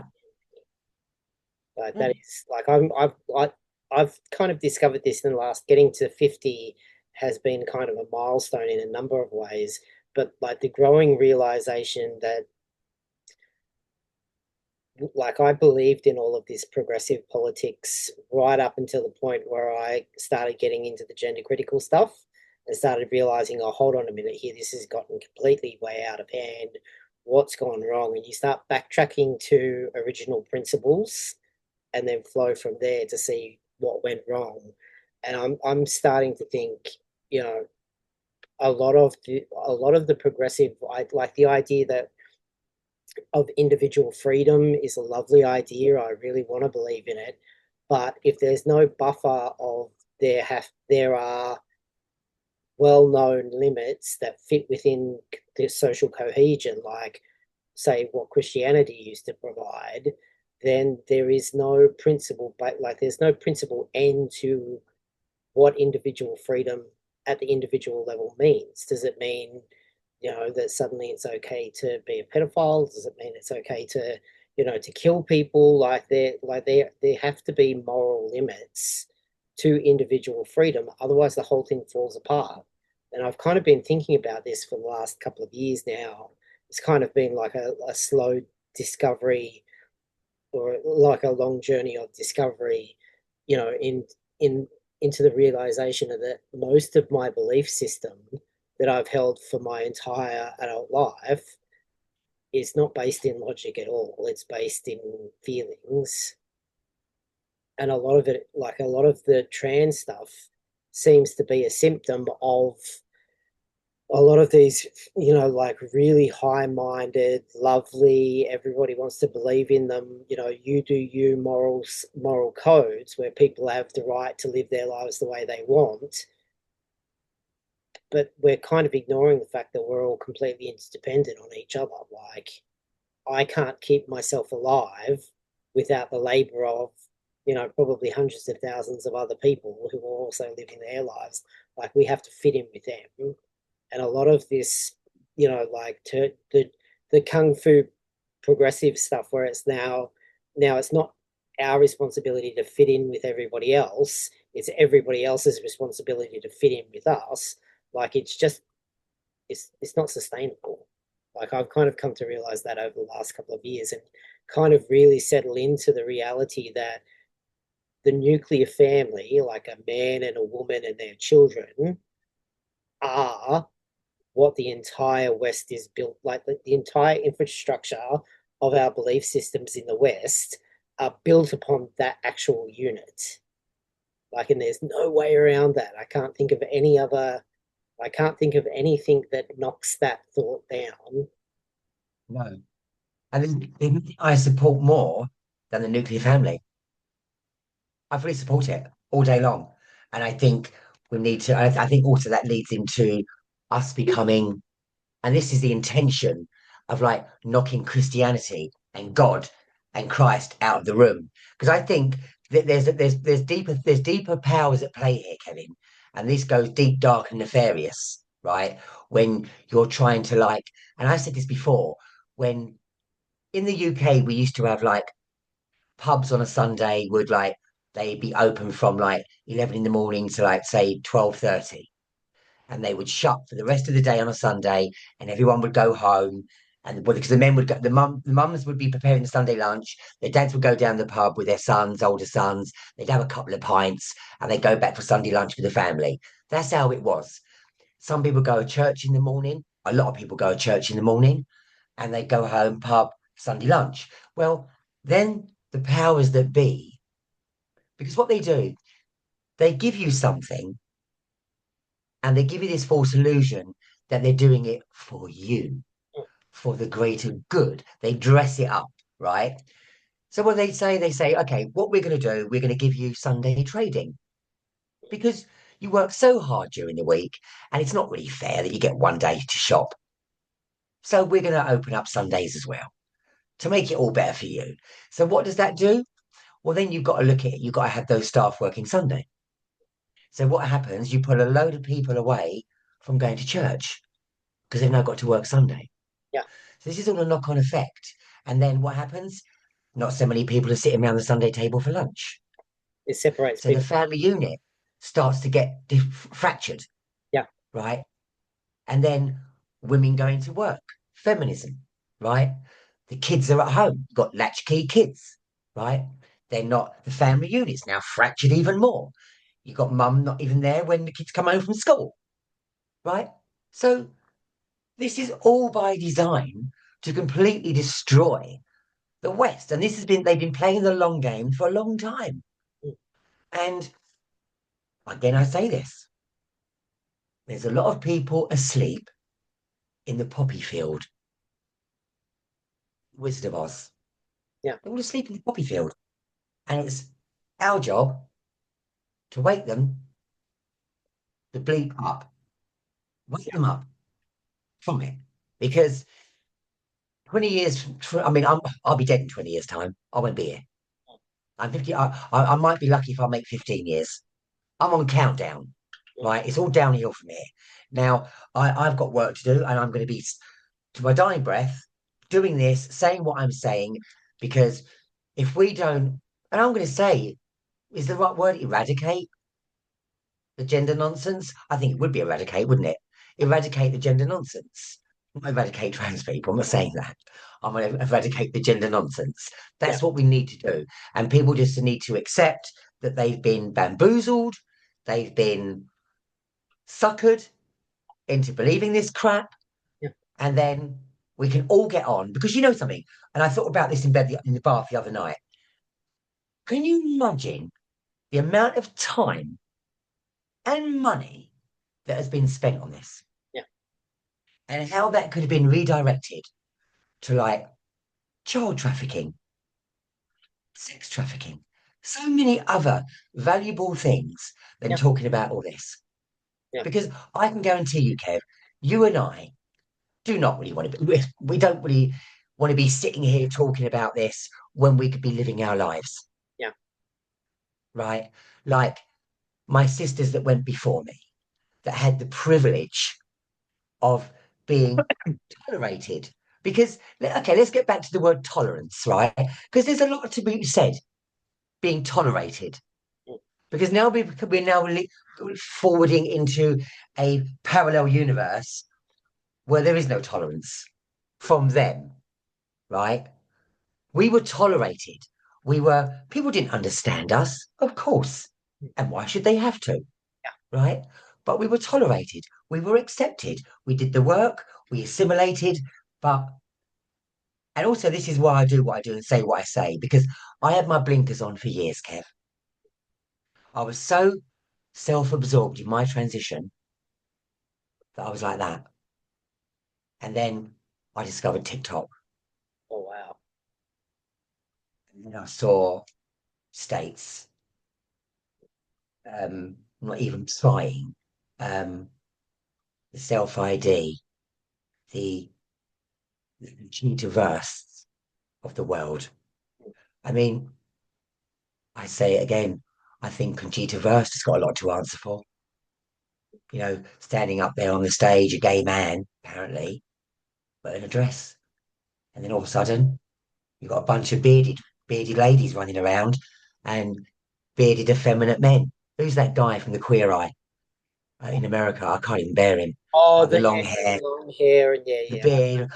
Like that Mm. is like I've kind of discovered this in the last getting to 50 has been kind of a milestone in a number of ways, but like the growing realization that like I believed in all of this progressive politics right up until the point where I started getting into the gender critical stuff and started realizing, oh, hold on a minute here, this has gotten completely way out of hand. What's gone wrong? And you start backtracking to original principles and then flow from there to see what went wrong. And I'm starting to think, you know, a lot of the progressive, I like the idea that of individual freedom is a lovely idea. I really want to believe in it. But if there's no buffer of there are well-known limits that fit within the social cohesion, like say what Christianity used to provide, then there is no principle, but like there's no principle end to what individual freedom at the individual level means. Does it mean, that suddenly it's okay to be a pedophile? Does it mean it's okay to, to kill people? There have to be moral limits to individual freedom. Otherwise, the whole thing falls apart. And I've kind of been thinking about this for the last couple of years now. It's kind of been like a slow discovery or like a long journey of discovery, in into the realization of that most of my belief system that I've held for my entire adult life is not based in logic at all. It's based in feelings. And a lot of it, like a lot of the trans stuff, seems to be a symptom of a lot of these, like really high-minded, lovely, everybody wants to believe in them, you do you moral codes where people have the right to live their lives the way they want. But we're kind of ignoring the fact that we're all completely interdependent on each other. Like, I can't keep myself alive without the labor of, probably hundreds of thousands of other people who are also living their lives. Like, we have to fit in with them. And a lot of this, like the kung fu progressive stuff, where it's now it's not our responsibility to fit in with everybody else; it's everybody else's responsibility to fit in with us. Like it's not sustainable. Like I've kind of come to realize that over the last couple of years, and kind of really settle into the reality that the nuclear family, like a man and a woman and their children, are what the entire West is built like the entire infrastructure of our belief systems in the West are built upon that actual unit. Like, and there's no way around that. I can't think of anything that knocks that thought down. No. And then I support more than the nuclear family. I fully support it all day long. And I think we need to, I think also that leads into us becoming, and this is the intention of like knocking Christianity and God and Christ out of the room. Because I think that there's deeper powers at play here, Kevin. And this goes deep, dark, and nefarious, right? When you're trying to like, and I said this before, when in the UK we used to have like pubs on a Sunday would like they'd be open from like 11 in the morning to like say 12:30, and they would shut for the rest of the day on a Sunday, and everyone would go home. And well, because the men would go, the mums would be preparing the Sunday lunch. Their dads would go down the pub with their sons, older sons. They'd have a couple of pints, and they'd go back for Sunday lunch with the family. That's how it was. Some people go to church in the morning. A lot of people go to church in the morning, and they go home, pub, Sunday lunch. Well, then the powers that be, because what they do, they give you something, and they give you this false illusion that they're doing it for you, for the greater good. They dress it up, right? So what they say, okay, what we're going to do, we're going to give you Sunday trading because you work so hard during the week, and it's not really fair that you get one day to shop. So we're going to open up Sundays as well to make it all better for you. So what does that do? Well, then you've got to look at it. You've got to have those staff working Sunday. So what happens? You put a load of people away from going to church because they've now got to work Sunday. Yeah. So this is all a knock-on effect. And then what happens? Not so many people are sitting around the Sunday table for lunch. It separates So the people. family unit starts to get fractured, Yeah. right? And then women going to work, feminism, right? The kids are at home, you've got latchkey kids, right? They're not, the family unit's now fractured even more. You've got mum not even there when the kids come home from school, right? So this is all by design to completely destroy the West. And this has been, they've been playing the long game for a long time. Mm. And again, I say this, there's a lot of people asleep in the poppy field. Wizard of Oz. Yeah. They're all asleep in the poppy field. And it's our job to wake them, to bleep up, wake them up from it. Because 20 years, I mean, I'll be dead in 20 years' time. I won't be here. I'm 50. I might be lucky if I make 15 years. I'm on countdown, right? It's all downhill from here. Now, I've got work to do, and I'm going to be to my dying breath doing this, saying what I'm saying, because if we don't, and I'm going to say, is the right word eradicate the gender nonsense? I think it would be eradicate, wouldn't it? Eradicate the gender nonsense. Not eradicate trans people. I'm not saying that. I'm going to eradicate the gender nonsense. Yeah. That's what we need to do. And people just need to accept that they've been bamboozled, they've been suckered into believing this crap, Yeah. and then we can all get on. Because you know something, and I thought about this in bed in the bath the other night. Can you imagine the amount of time and money that has been spent on this? Yeah. And how that could have been redirected to like child trafficking, sex trafficking, so many other valuable things than Yeah. talking about all this. Yeah. Because I can guarantee you, Kev, you and I do not really want to be, we don't really want to be sitting here talking about this when we could be living our lives, Yeah. right? Like my sisters that went before me, that had the privilege of being tolerated. Because, okay, let's get back to the word tolerance, right? Because there's a lot to be said being tolerated. Mm. Because now we're now forwarding into a parallel universe where there is no tolerance from them, right? We were tolerated. People didn't understand us, of course. And why should they have to, right? But we were tolerated. We were accepted. We did the work. We assimilated. But, and also, this is why I do what I do and say what I say, because I had my blinkers on for years, Kev. I was so self absorbed in my transition that I was like that. And then I discovered TikTok. Oh, wow. And then I saw states not even trying um, the self ID, the, the metaverse of the world. I mean, I say it again. I think Conchita Wurst has got a lot to answer for. You know, standing up there on the stage, a gay man, apparently, but in a dress. And then all of a sudden, you've got a bunch of bearded bearded ladies running around and bearded effeminate men. Who's that guy from the Queer Eye in America? I can't even bear him. Oh, Like the the long yeah, hair, the long hair, and yeah, the yeah. beard.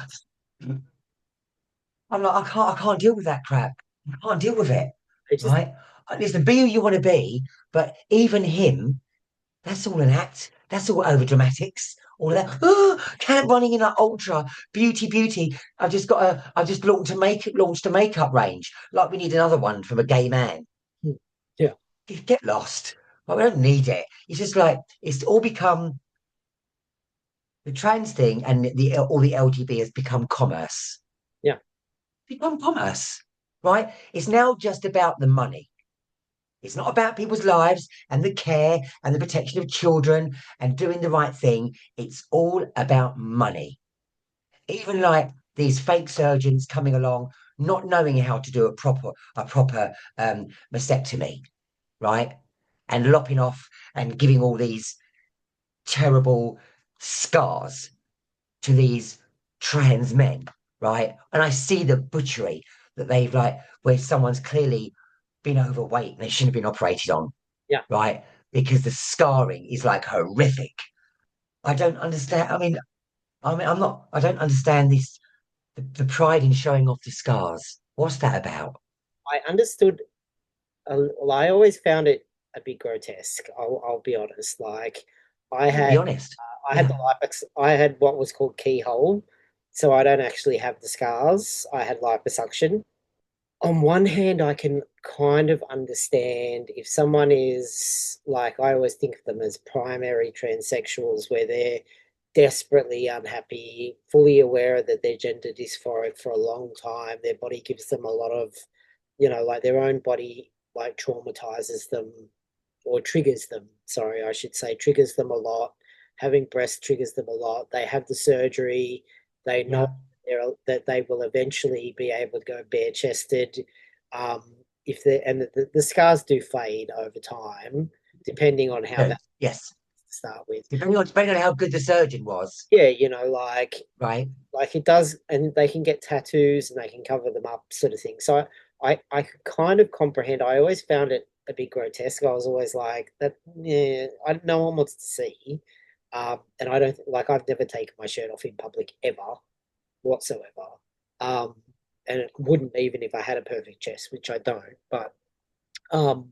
I'm like, I can't deal with that crap. I can't deal with it. It just Right? Listen, be who you want to be, but even him, that's all an act. That's all over dramatics. All of that. Oh, camp running in like ultra beauty, beauty. I've just launched a makeup range. Like we need another one from a gay man. yeah, Get lost. Like, we don't need it. It's just like it's all become the trans thing, and the all the LGB has become commerce. yeah. Become commerce, right? It's now just about the money. It's not about people's lives and the care and the protection of children and doing the right thing. It's all about money. Even like these fake surgeons coming along, not knowing how to do a proper mastectomy, right? And lopping off and giving all these terrible scars to these trans men, right? And I see the butchery that they've like, where someone's clearly been overweight and they shouldn't have been operated on, Yeah. right? Because the scarring is like horrific. I don't understand. I'm not. I don't understand this. The pride in showing off the scars. What's that about? I understood. Well, I always found it a bit grotesque. I'll be honest. Like, I Yeah, be had honest. I had Yeah, the I had what was called keyhole, so I don't actually have the scars. I had liposuction. On one hand, I can kind of understand if someone is like, I always think of them as primary transsexuals, where they're desperately unhappy, fully aware that they're gender dysphoric for a long time. Their body gives them a lot of, like their own body, like traumatizes them or triggers them. Sorry, I should say, triggers them a lot. Having breast triggers them a lot. They have the surgery. They know yeah. that they will eventually be able to go bare chested. Um, if they and the scars do fade over time, depending on how No, bad yes. to start with. Depending on how good the surgeon was, Yeah, right? like it does, and they can get tattoos and they can cover them up, sort of thing. So I could kind of comprehend. I always found it a bit grotesque. I was always like that. Yeah, no one wants to see. And I don't like. I've never taken my shirt off in public ever whatsoever. Um, and it wouldn't even if I had a perfect chest, which I don't. But um,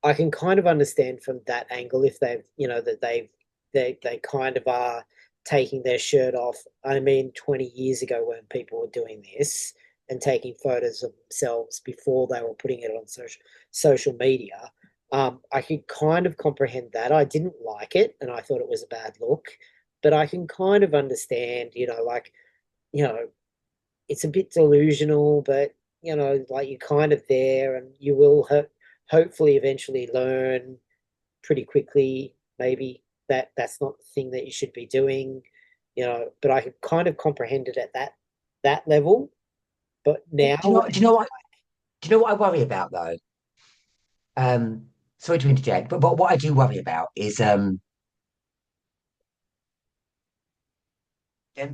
I can kind of understand from that angle if they've, that they kind of are taking their shirt off. I mean, 20 years ago when people were doing this and taking photos of themselves before they were putting it on social media, I could kind of comprehend that. I didn't like it and I thought it was a bad look, but I can kind of understand, like, you know, it's a bit delusional, but like you're kind of there, and you will hopefully eventually learn pretty quickly, maybe that's not the thing that you should be doing, But I could kind of comprehend it at that level. But now, Do you know? Do you know what? Do you know what I worry about though? Sorry to interject, but what I do worry about is them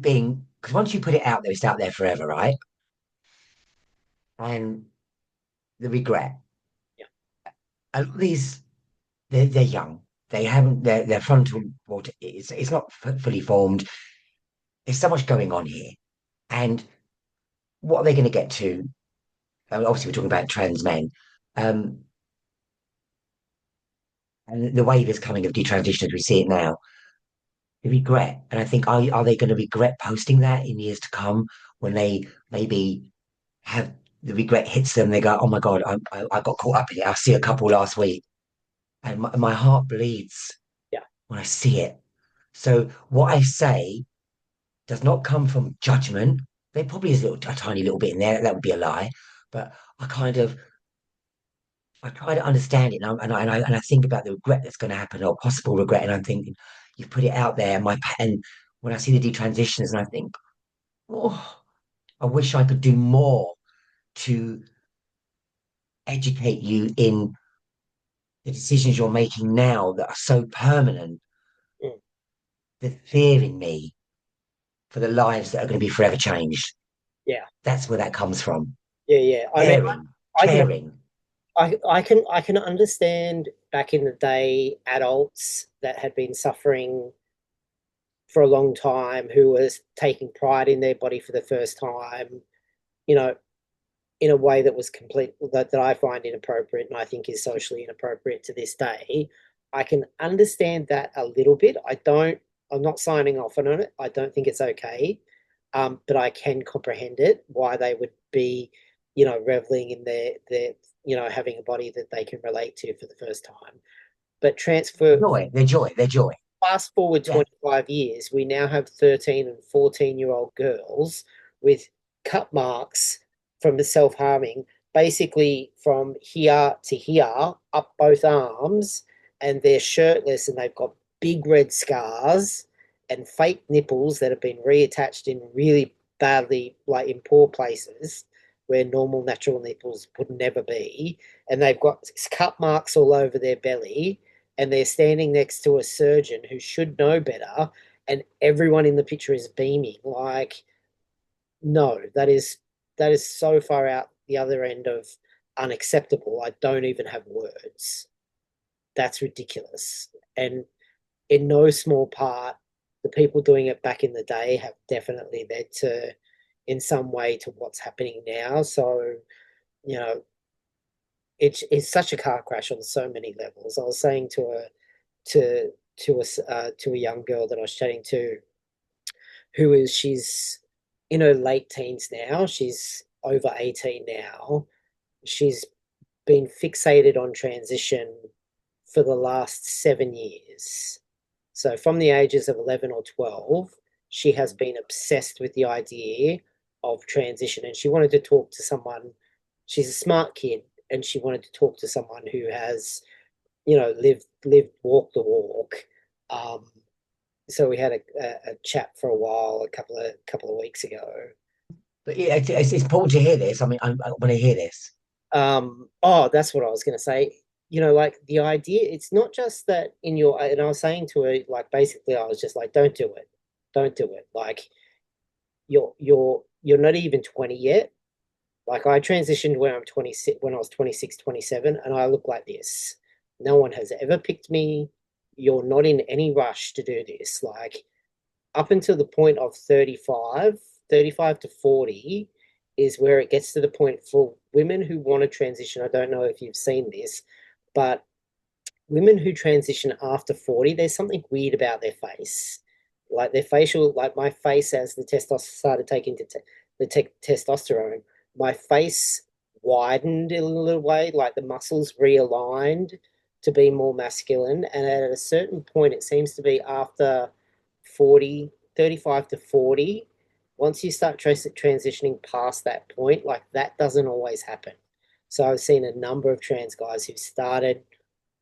being, because once you put it out there, it's out there forever, right? And the regret. yeah, A lot of these, they're young. They haven't their frontal water. It's not fully formed. There's so much going on here, and what are they going to get to? Obviously, we're talking about trans men, um, and the wave is coming of detransition as we see it now. The regret, and I think, are they going to regret posting that in years to come when they maybe have the regret hits them? They go, "Oh my God, I got caught up in it. I see a couple last week, and my heart bleeds yeah, when I see it." So what I say does not come from judgment. There probably is a tiny little bit in there. That would be a lie. But I try to understand it, and I think about the regret that's going to happen, or possible regret, and I'm thinking, you've put it out there, and when I see the detransitions, and I think, oh, I wish I could do more to educate you in the decisions you're making now that are so permanent. mm, The fear in me for the lives that are going to be forever changed. yeah, That's where that comes from. yeah, yeah. I mean, Caring. I can caring. I can understand back in the day adults that had been suffering for a long time who was taking pride in their body for the first time, you know, in a way that was complete that I find inappropriate and I think is socially inappropriate to this day. I can understand that a little bit. I'm not signing off on it. I don't think it's okay. But I can comprehend it, why they would be, reveling in their, having a body that they can relate to for the first time. But transfer Joy, their joy, their joy. fast forward Yeah. 25 years, we now have 13 and 14-year-old girls with cut marks from the self-harming, basically from here to here, up both arms, and they're shirtless and they've got big red scars and fake nipples that have been reattached in really badly, like in poor places where normal natural nipples would never be. And they've got cut marks all over their belly, and they're standing next to a surgeon who should know better, and everyone in the picture is beaming. Like, no, that is so far out the other end of unacceptable. I don't even have words. That's ridiculous. And in no small part, the people doing it back in the day have definitely led to, in some way, to what's happening now. So, you know, it's such a car crash on so many levels. I was saying to to a young girl that I was chatting to, she's in her late teens now. She's over 18 now. She's been fixated on transition for the last 7 years. So from the ages of 11 or 12, she has been obsessed with the idea of transition, and she wanted to talk to someone. She's a smart kid, and she wanted to talk to someone who has, lived, walked the walk. Um, so we had a chat for a while, a couple of weeks ago. But yeah, it's important to hear this. I mean, I want to hear this. Oh, that's what I was going to say. Like the idea, it's not just that and I was saying to her, like, basically, I was just like, don't do it. Don't do it. Like, you're not even 20 yet. Like, I transitioned when I'm 26, when I was 26, 27, and I look like this. No one has ever picked me. You're not in any rush to do this. Like, up until the point of 35 to 40 is where it gets to the point for women who want to transition. I don't know if you've seen this, but women who transition after 40, there's something weird about their face. Like their facial, like my face, as the testosterone started taking testosterone, my face widened in a little way, like the muscles realigned to be more masculine. And at a certain point, it seems to be after 40, 35 to 40, once you start transitioning past that point, like that doesn't always happen. So I've seen a number of trans guys who started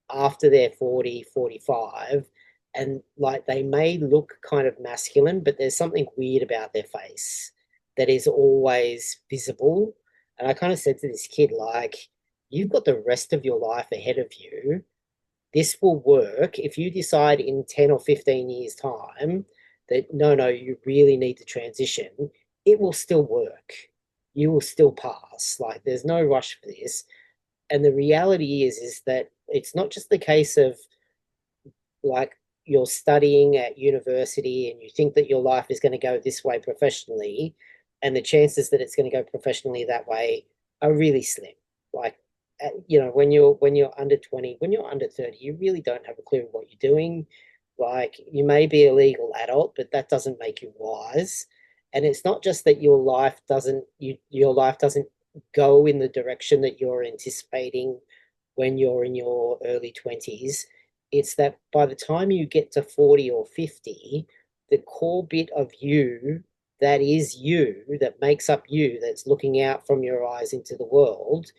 after they're 40, 45, and like they may look kind of masculine, but there's something weird about their face that is always visible. And I kind of said to this kid, like, you've got the rest of your life ahead of you. This will work if you decide in 10 or 15 years' time that no, you really need to transition. It will still work. You will still pass. Like, there's no rush for this. And the reality is that it's not just the case of, like, you're studying at university and you think that your life is going to go this way professionally, and the chances that it's going to go professionally that way are really slim. Like, when you're under 20, when you're under 30, you really don't have a clue what you're doing. Like, you may be a legal adult, but that doesn't make you wise. And it's not just that your life doesn't go in the direction that you're anticipating when you're in your early 20s. It's that by the time you get to 40 or 50, the core bit of you, that is you, that makes up you, that's looking out from your eyes into the world,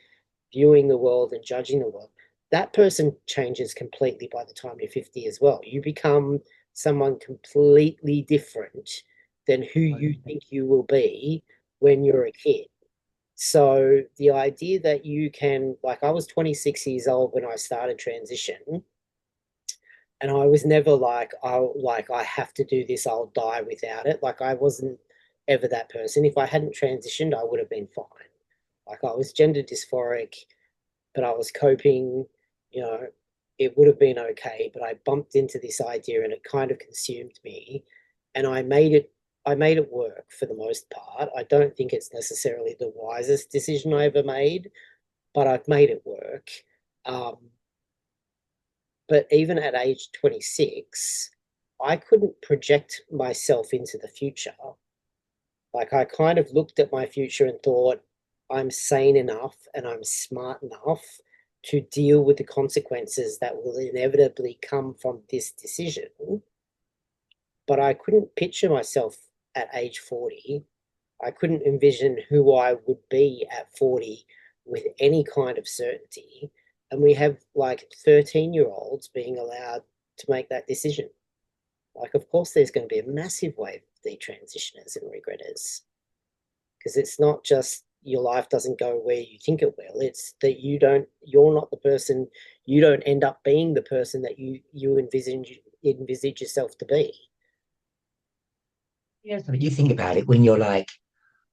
viewing the world and judging the world, that person changes completely by the time you're 50 as well. You become someone completely different than who you think you will be when you're a kid. So the idea that you can, like, I was 26 years old when I started transition, and I was never like, oh, like, I have to do this, I'll die without it. Like, I wasn't ever that person. If I hadn't transitioned, I would have been fine. Like I was gender dysphoric, but I was coping, you know, it would have been okay, but I bumped into this idea and it kind of consumed me. And I made it work for the most part. I don't think it's necessarily the wisest decision I ever made, but I've made it work. Um, but even at age 26, I couldn't project myself into the future. Like I kind of looked at my future and thought, I'm sane enough and I'm smart enough to deal with the consequences that will inevitably come from this decision. But I couldn't picture myself at age 40. I couldn't envision who I would be at 40 with any kind of certainty. And we have like 13-year-olds being allowed to make that decision. Like, of course, there's going to be a massive wave of detransitioners and regretters because it's not just your life doesn't go where you think it will. It's that you're not the person, you don't end up being the person that you envisage yourself to be. Yes, but you think about it when you're like,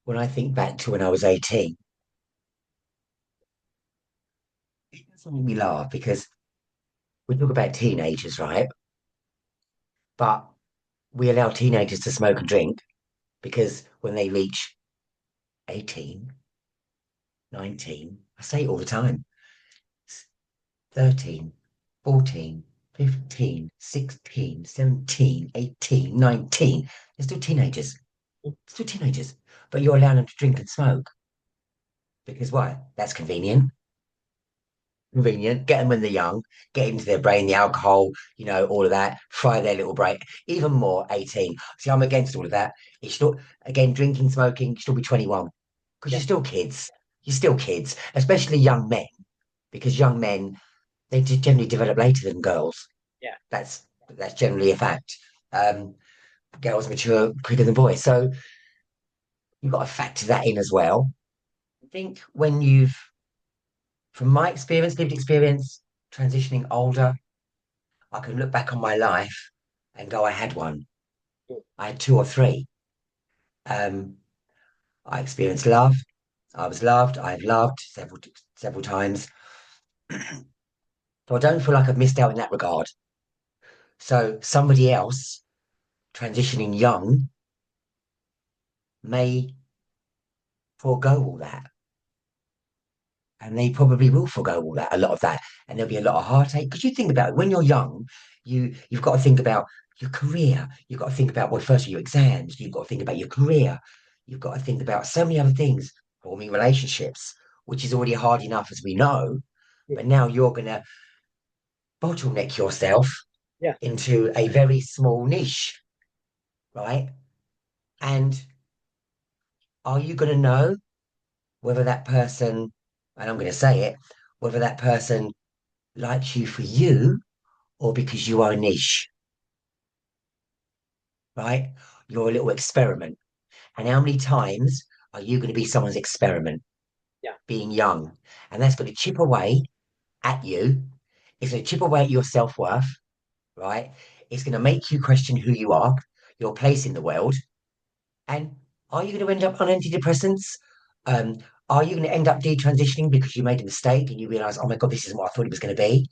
when I think back to when I was 18, it doesn't make me laugh because we talk about teenagers, right? But we allow teenagers to smoke and drink because when they reach 18, 19, I say it all the time, 13, 14, 15, 16, 17, 18, 19, they're still teenagers. Still teenagers. But you're allowing them to drink and smoke because why? That's convenient. Convenient. Get them when they're young, get into their brain, the alcohol, all of that, fry their little brain. Even more, 18. See, I'm against all of that. It's still, again, drinking, smoking, you still be 21 because Yeah, you're still kids. You're still kids, especially young men, because young men, they generally develop later than girls. yeah, That's generally a fact. Um, Girls mature quicker than boys. So you've got to factor that in as well. I think from my experience, lived experience, transitioning older, I can look back on my life and go, I had one. mm, I had two or three. Um, I experienced love. I was loved. I've loved several times. So I don't feel like I've missed out in that regard. So somebody else transitioning young may forego all that. And they probably will forego all that, a lot of that. And there'll be a lot of heartache. Because you think about it, when you're young, you've got to think about your career. You've got to think about, well, first your exams. You've got to think about your career. You've got to think about so many other things, forming relationships, which is already hard enough as we know. mm, But now you're going to bottleneck yourself yeah, into a very small niche, right? And are you going to know whether that person, and I'm going to say it, whether that person likes you for you or because you are a niche, right? You're a little experiment. And how many times are you going to be someone's experiment yeah, being young? And that's going to chip away at you. It's going to chip away at your self worth, right? It's going to make you question who you are, your place in the world. And are you going to end up on antidepressants? Um, are you going to end up detransitioning because you made a mistake and you realize, oh my God, this isn't what I thought it was going to be?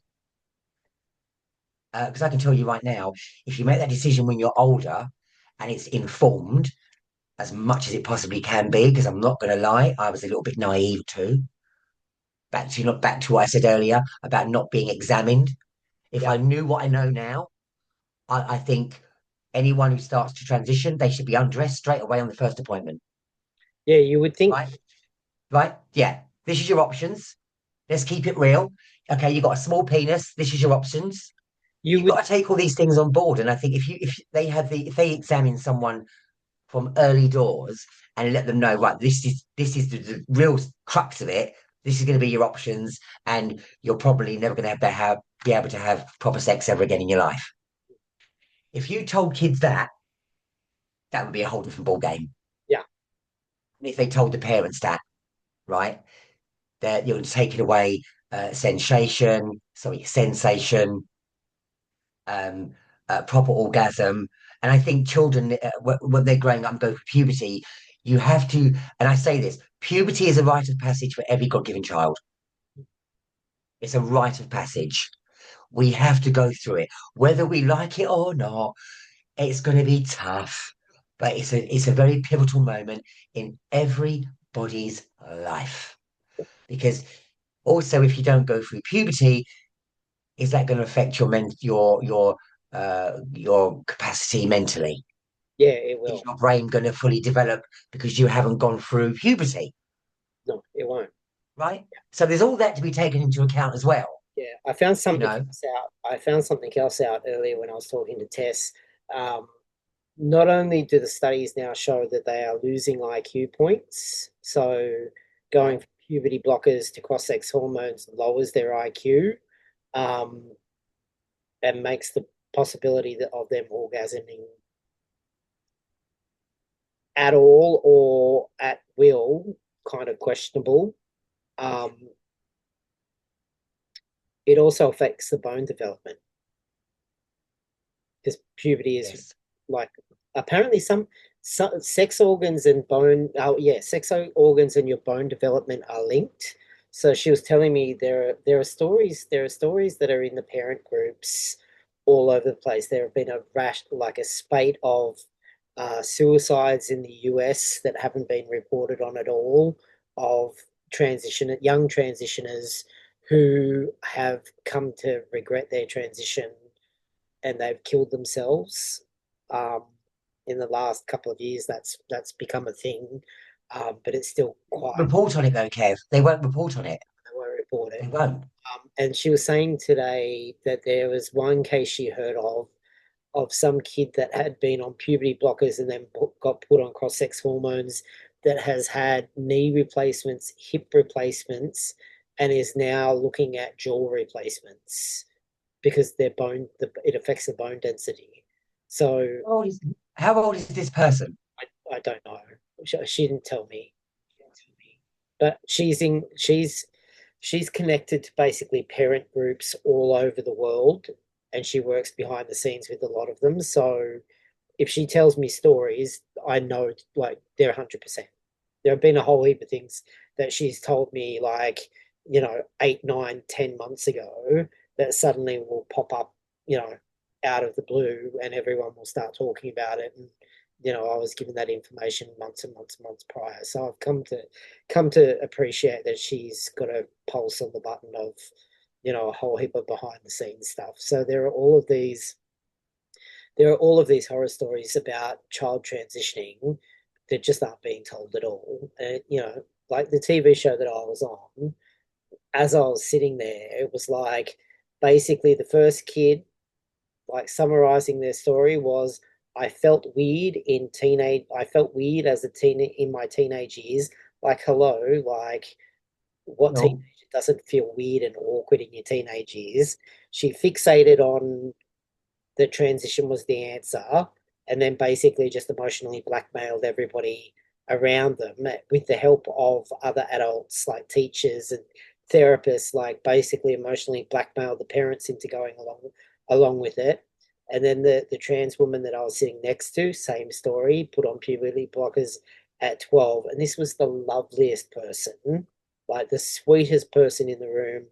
Because I can tell you right now, if you make that decision when you're older and it's informed, as much as it possibly can be, because I'm not going to lie, I was a little bit naive too. Back to what I said earlier about not being examined. If yeah, I knew what I know now, I think anyone who starts to transition, they should be undressed straight away on the first appointment. yeah. You would think Right? Right? Yeah. This is your options. Let's keep it real. Okay, you got a small penis. This is your options. you You've would got to take all these things on board. And I think if they examine someone from early doors and let them know, right, this is the real crux of it. This is going to be your options, and you're probably never going to be able to have proper sex ever again in your life. If you told kids that, that would be a whole different ball game. yeah, And if they told the parents that, right, that you're taking away sensation, um, proper orgasm. And I think children, when they're growing up and go through puberty, you have to, and I say this, Puberty is a rite of passage for every God-given child. It's a rite of passage. We have to go through it, whether we like it or not. It's going to be tough, but it's a very pivotal moment in everybody's life. Because also, if you don't go through puberty, is that going to affect your capacity mentally? Yeah, it Is will. your brain going to fully develop because you haven't gone through puberty, No, it won't. right? So there's all that to be taken into account as well, Yeah, I found you something know. else out. I found something else out earlier when I was talking to Tess. Um, Not only do the studies now show that they are losing IQ points, so going Right. from puberty blockers to cross-sex hormones lowers their IQ, um, and makes the possibility of them orgasming at all or at will kind of questionable. Um, it also affects the bone development because puberty is Yes. like apparently some sex organs and bone oh yeah sex organs and your bone development are linked. So she was telling me there are stories that are in the parent groups all over the place. There have been a rash like a spate of suicides in the US that haven't been reported on at all, of young transitioners who have come to regret their transition and they've killed themselves. Um, in the last couple of years, that's become a thing, but it's still quite. Report on it though, Kev. They won't report on it. I won't report They it. won't. And she was saying today that there was one case she heard of some kid that had been on puberty blockers and then got put on cross-sex hormones that has had knee replacements, hip replacements, and is now looking at jaw replacements because it affects the bone density. So How old is this person? I don't know. She didn't tell me. She didn't tell me. But she's connected to basically parent groups all over the world, and she works behind the scenes with a lot of them. So if she tells me stories, I know like they're 100%. There have been a whole heap of things that she's told me like, 8, 9, 10 months ago that suddenly will pop up, you know, out of the blue and everyone will start talking about it. And, I was given that information months and months and months prior. So I've come to appreciate that she's got a pulse on the button of, a whole heap of behind the scenes stuff. So there are all of these horror stories about child transitioning that just aren't being told at all. And, like the TV show that I was on, as I was sitting there, it was like basically the first kid, like summarizing their story was, I felt weird as a teen in my teenage years. Like, hello, like what teenager No. doesn't feel weird and awkward in your teenage years? She fixated on the transition was the answer, and then basically just emotionally blackmailed everybody around them with the help of other adults like teachers and therapists, like basically emotionally blackmailed the parents into going along with it. And then the trans woman that I was sitting next to, same story, put on puberty blockers at 12. And this was the loveliest person, like the sweetest person in the room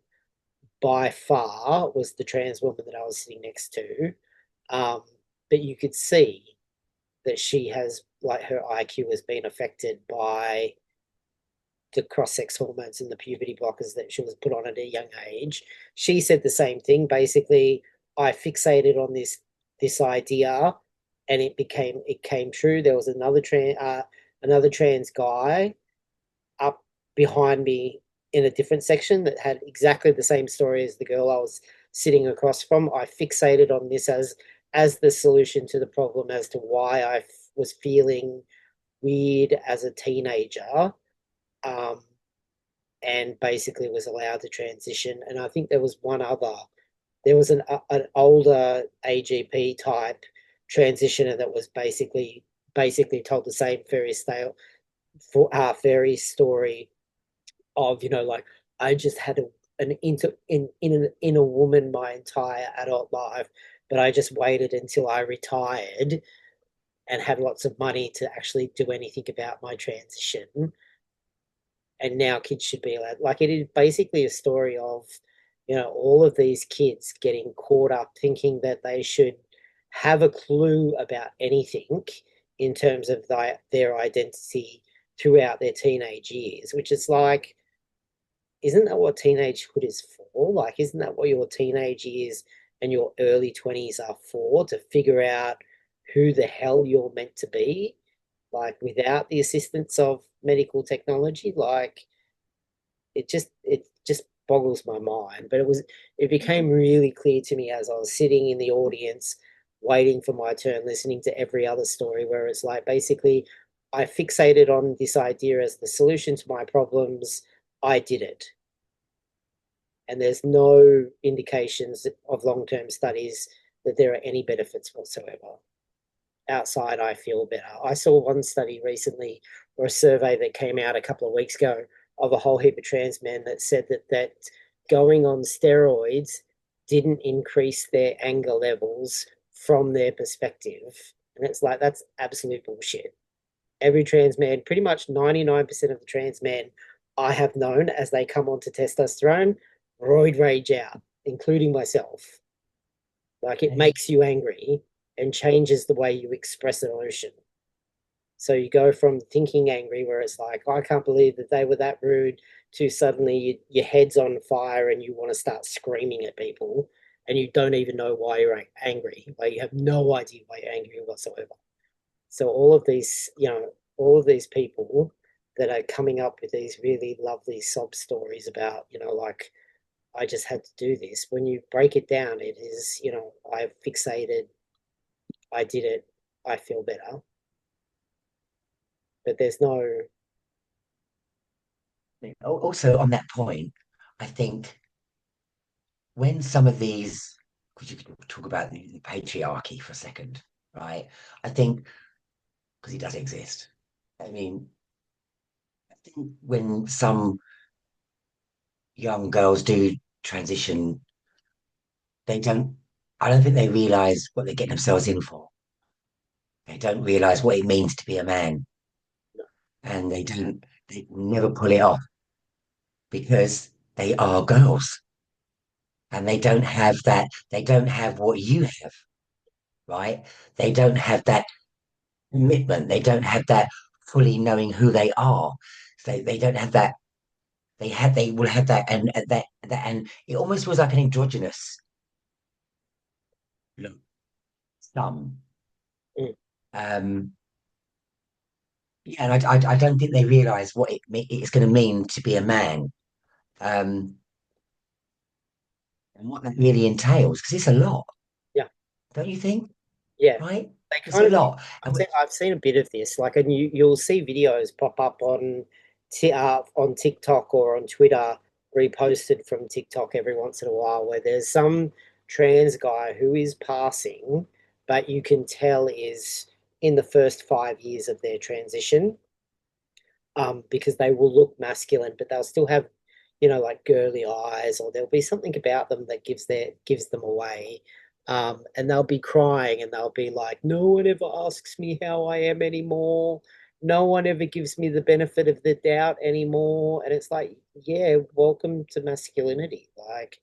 by far was the trans woman that I was sitting next to. Um, but you could see that she has, like, her IQ has been affected by the cross-sex hormones and the puberty blockers that she was put on at a young age. She said the same thing. Basically, I fixated on this idea, and it came true. There was another trans guy up behind me in a different section that had exactly the same story as the girl I was sitting across from. I fixated on this as the solution to the problem as to why I was feeling weird as a teenager, um, and basically was allowed to transition. And I think there was one other. There was an older AGP type transitioner that was basically told the same fairy story of, like, I just had an in a woman my entire adult life, but I just waited until I retired and had lots of money to actually do anything about my transition. and now kids should be allowed. Like, it is basically a story of, all of these kids getting caught up thinking that they should have a clue about anything in terms of their identity throughout their teenage years, which is like, isn't that what teenagehood is for? Like, isn't that what your teenage years and your early 20s are for? To figure out who the hell you're meant to be, like, without the assistance of medical technology. Like, it just boggles my mind. But it became really clear to me as I was sitting in the audience waiting for my turn, listening to every other story, where it's like, basically, I fixated on this idea as the solution to my problems. I did it, and there's no indications of long-term studies that there are any benefits whatsoever. Outside, I feel better. I saw one study recently, or a survey that came out a couple of weeks ago, of a whole heap of trans men that said that going on steroids didn't increase their anger levels from their perspective. And it's like, that's absolute bullshit. Every trans man, pretty much 99% of the trans men I have known, as they come onto testosterone, roid rage out, including myself. Like, it makes you angry and changes the way you express emotion. So you go from thinking angry, where it's like, I can't believe that they were that rude, to suddenly your head's on fire and you want to start screaming at people, and you don't even know why you're angry. Like, you have no idea why you're angry whatsoever. So all of these people that are coming up with these really lovely sob stories about, like, I just had to do this. When you break it down, it is, I've fixated, I did it, I feel better. But there's no, Also, on that point, I think when some of these, because you could talk about the patriarchy for a second, right? I think because it does exist. I mean, I think when some young girls do transition, they don't. I don't think they realize what they're getting themselves in for. They don't realize what it means to be a man, and they don't. They never pull it off because they are girls, and they don't have that. They don't have what you have, right? They don't have that commitment. They don't have that fully knowing who they are. So they don't have that. They will have that, and it almost was like an androgynous look. Some. mm, Um, yeah, and I don't think they realise what it's going to mean to be a man, um, and what that really entails, because it's a lot, yeah, don't you think? yeah. Right? They It's kind a of, lot, and I've seen a bit of this, like, and you'll see videos pop up on TikTok or on Twitter, reposted from TikTok every once in a while, where there's some trans guy who is passing, but you can tell is in the first 5 years of their transition, because they will look masculine, but they'll still have, like, girly eyes, or there'll be something about them that gives them away. And they'll be crying, and they'll be like, "No one ever asks me how I am anymore. No one ever gives me the benefit of the doubt anymore." And it's like, yeah, welcome to masculinity. Like,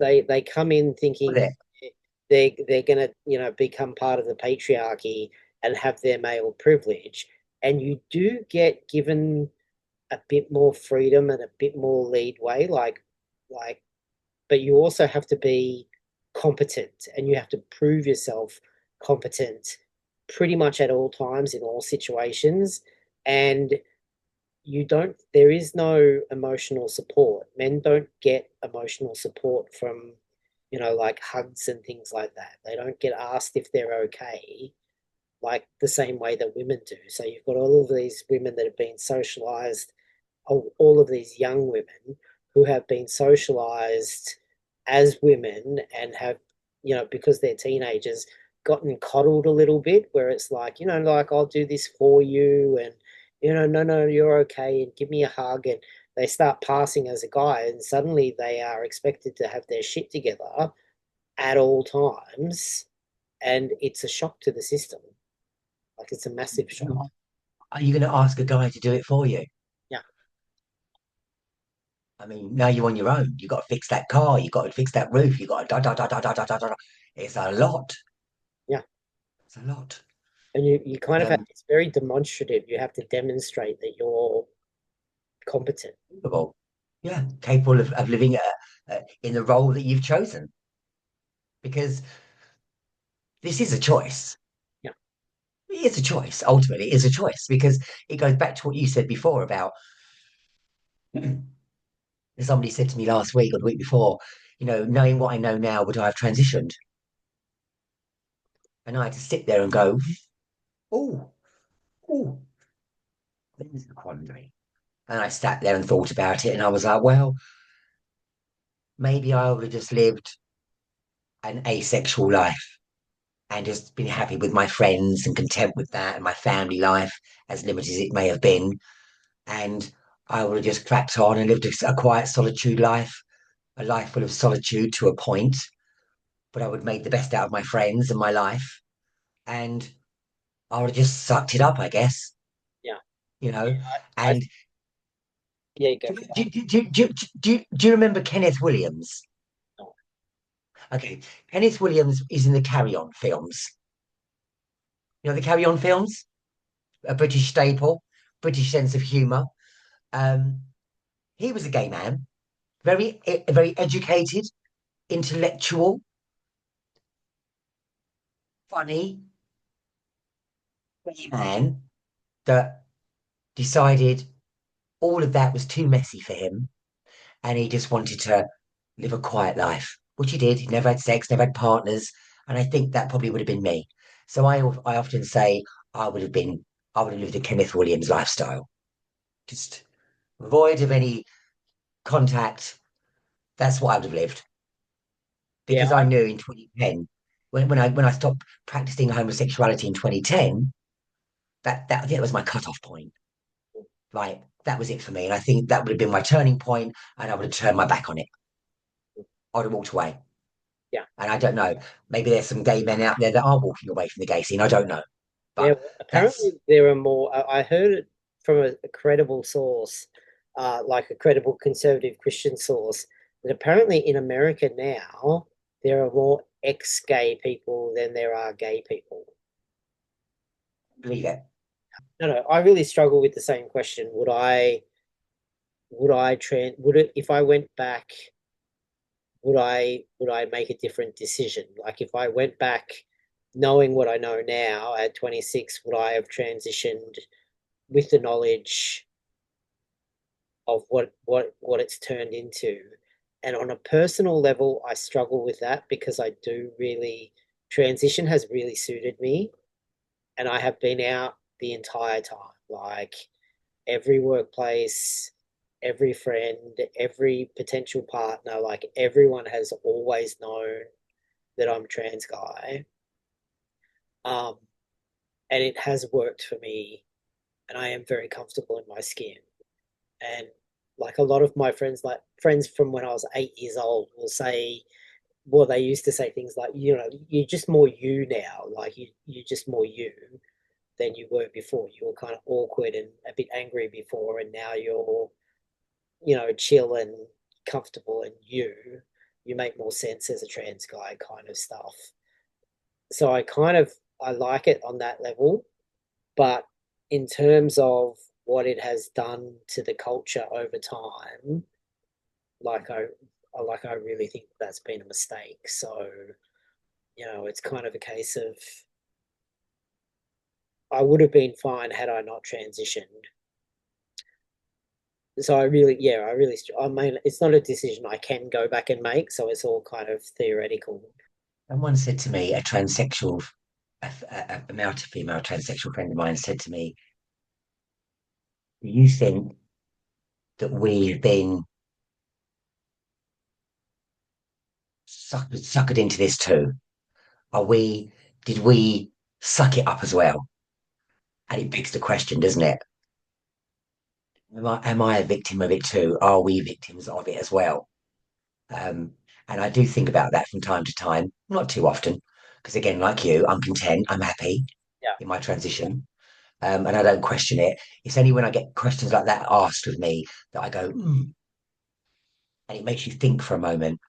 they come in with thinking it, they're gonna, become part of the patriarchy and have their male privilege, and you do get given a bit more freedom and a bit more leadway, like, but you also have to be competent, and you have to prove yourself competent pretty much at all times in all situations. And there is no emotional support. Men don't get emotional support from, like, hugs and things like that. They don't get asked if they're okay, like the same way that women do. So you've got all of these women that have been socialized, all of these young women who have been socialized as women, and have, because they're teenagers, gotten coddled a little bit, where it's like, like, I'll do this for you, and, no, no, you're okay, and give me a hug. And they start passing as a guy, and suddenly they are expected to have their shit together at all times. And it's a shock to the system. Like, it's a massive shock. are you going to ask a guy to do it for you? Yeah. I mean, now you're on your own. You've got to fix that car. You've got to fix that roof. You've got to da. It's a lot. Yeah. It's a lot. And you kind But of have, it's very demonstrative. You have to demonstrate that you're competent. capable. Yeah, capable of living in the role that you've chosen. Because this is a choice. Yeah. It's a choice. Ultimately, it's a choice because it goes back to what you said before about somebody said to me last week or the week before, knowing what I know now, would I have transitioned? And I had to sit there and go, oh, oh, there's the quandary. And I sat there and thought about it, and I was like, well, maybe I would have just lived an asexual life and just been happy with my friends and content with that and my family life, as limited as it may have been. And I would have just cracked on and lived a quiet solitude life, a life full of solitude to a point, but I would make the best out of my friends and my life. And I would have just sucked it up, I guess, Yeah. you know. Yeah. I And yeah, you go do, for do, do, do, do you remember Kenneth Williams? that. Okay, Kenneth Williams is in the Carry On films. You know the Carry On films, a British staple, British sense of humour. Um, he was a gay man, very educated, intellectual, funny gay man that decided all of that was too messy for him, and he just wanted to live a quiet life, which he did. He never had sex, never had partners, and I think that probably would have been me. So I often say I would have been I would have lived a Kenneth Williams lifestyle, just void of any contact. That's what I would have lived Yeah, because I knew in 2010 when I stopped practicing homosexuality in 2010 that I think that was my cutoff point. Like that was it for me, and I think that would have been my turning point, and I would have turned my back on it. I would have walked away. yeah, And I don't know, maybe there's some gay men out there that are walking away from the gay scene. I don't know, yeah. but Well, that's apparently, there are more. I heard it from a credible source, like a credible conservative Christian source, that apparently in America now there are more ex-gay people than there are gay people. believe it. No, no, I really struggle with the same question. Would it if I went back? Would I make a different decision? Like if I went back knowing what I know now at 26, would I have transitioned with the knowledge of what it's turned into? And on a personal level, I struggle with that because I do really transition has really suited me and I have been out the entire time. Like every workplace, every friend, every potential partner, like everyone has always known that I'm a trans guy. Um, and it has worked for me, and I am very comfortable in my skin. And like a lot of my friends, like friends from when I was 8 years old, will say, well, they used to say things like, you're just more you now. Like you're just more you than you were before. You were kind of awkward and a bit angry before, and now you're, chill and comfortable and you make more sense as a trans guy kind of stuff. So I like it on that level, but in terms of what it has done to the culture over time, like I really think that's been a mistake. So, it's kind of a case of I would have been fine had I not transitioned. So I mean, it's not a decision I can go back and make, so it's all kind of theoretical. Someone said to me, a male to female transsexual friend of mine said to me, "Do you think that we've been suckered into this too? Are we? Did we suck it up as well?" And it begs the question, doesn't it? Am I a victim of it too? Are we victims of it as well? Um, and I do think about that from time to time, not too often, because again, like you, I'm content, I'm happy Yeah. in my transition, and I don't question it. It's only when I get questions like that asked of me that I go, and it makes you think for a moment.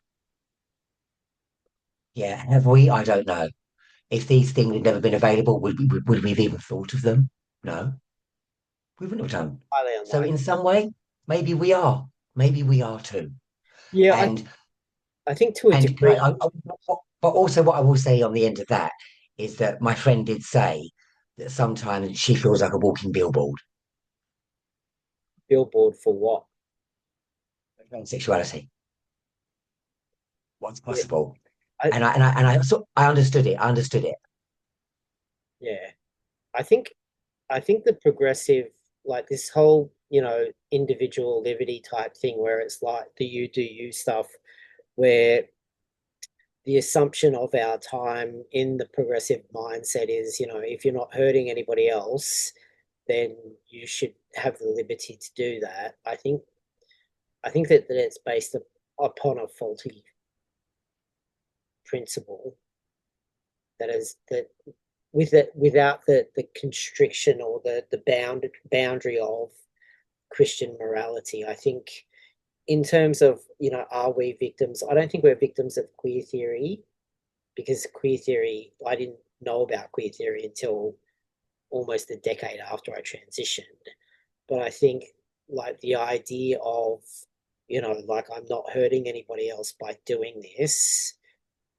Yeah, have we? I don't know. If these things had never been available, would we have even thought of them? No, we wouldn't have done. Highly So in unlikely. some way, maybe we are. Maybe we are too. Yeah, And I think to a and can degree, but also what I will say on the end of that is that my friend did say that sometimes she feels like a walking billboard billboard for what? around sexuality, what's Yeah, possible. I, And I understood it. I understood it. yeah. I think I think the progressive, like this whole, individual liberty type thing where it's like the you do you stuff, where the assumption of our time in the progressive mindset is, if you're not hurting anybody else, then you should have the liberty to do that. I think that it's based upon a faulty principle that is that with it without the constriction or the boundary of Christian morality. I think in terms of, are we victims? I don't think we're victims of queer theory, because queer theory, I didn't know about queer theory until almost a decade after I transitioned. But I think like the idea of, like I'm not hurting anybody else by doing this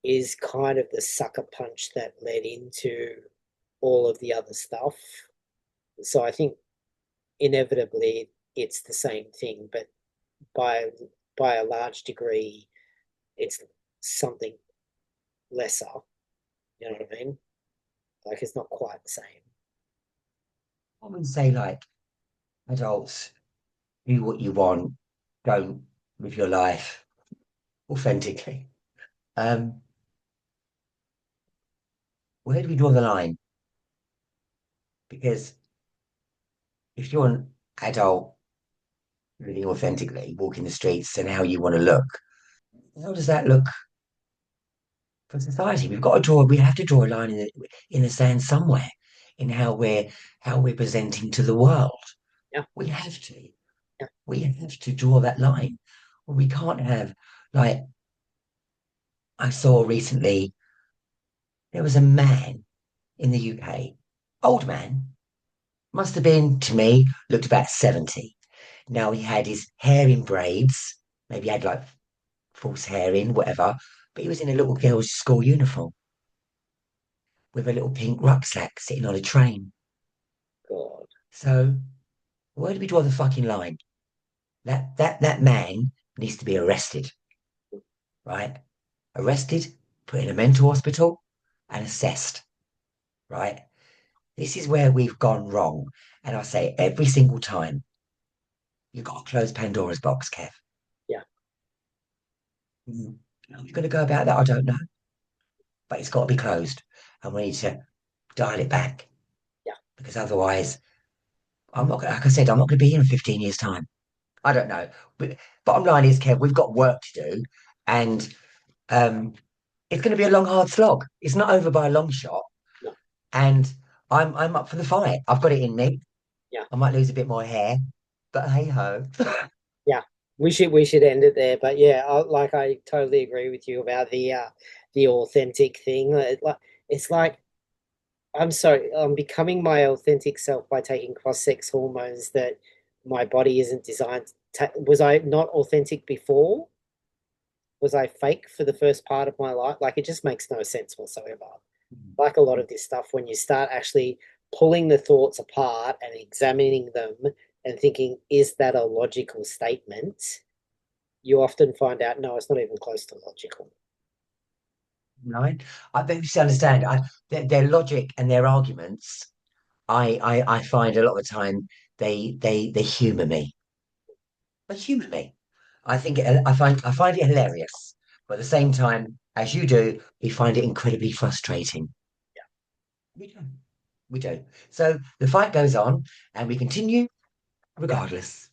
is kind of the sucker punch that led into all of the other stuff. So I think inevitably it's the same thing, but by by a large degree, it's something lesser. You know what I mean? Like it's not quite the same. I would say like adults, do what you want, don't live your life authentically. Um, where do we draw the line? Because if you're an adult living authentically, walking the streets and how you want to look, how does that look for society? We have to draw a line in the sand somewhere in how we're presenting to the world. Yeah, We have to. yeah. We have to draw that line. Well, we can't have like I saw recently there was a man in the UK, old man, must have been to me, looked about 70. Now he had his hair in braids, maybe he had like false hair in, whatever, but he was in a little girl's school uniform with a little pink rucksack sitting on a train. God. So where do we draw the fucking line? That man needs to be arrested, right? Arrested, put in a mental hospital, and assessed, right? This is where we've gone wrong. And I say every single time, you've got to close Pandora's box, Kev. Yeah, How we're going to go about that, I don't know. But it's got to be closed. And we need to dial it back. yeah, Because otherwise, I'm not, like I said, I'm not going to be here in 15 years' time. I don't know. But bottom line is, Kev, we've got work to do. And um, it's going to be a long, hard slog. It's not over by a long shot. no, And I'm up for the fight. I've got it in me. yeah, I might lose a bit more hair, but hey ho. yeah. We should end it there. But yeah, I totally agree with you about the authentic thing. It's like I'm sorry, I'm becoming my authentic self by taking cross-sex hormones that my body isn't designed to was I not authentic before? Was I fake for the first part of my life? Like it just makes no sense whatsoever. Like a lot of this stuff, when you start actually pulling the thoughts apart and examining them and thinking, is that a logical statement? You often find out, no, it's not even close to logical. Right? I bet you understand. Their logic and their arguments, I find a lot of the time they humour me. They humour me. I find it hilarious, but at the same time, as you do, we find it incredibly frustrating. We do. We do. So the fight goes on, and we continue Yeah. regardless.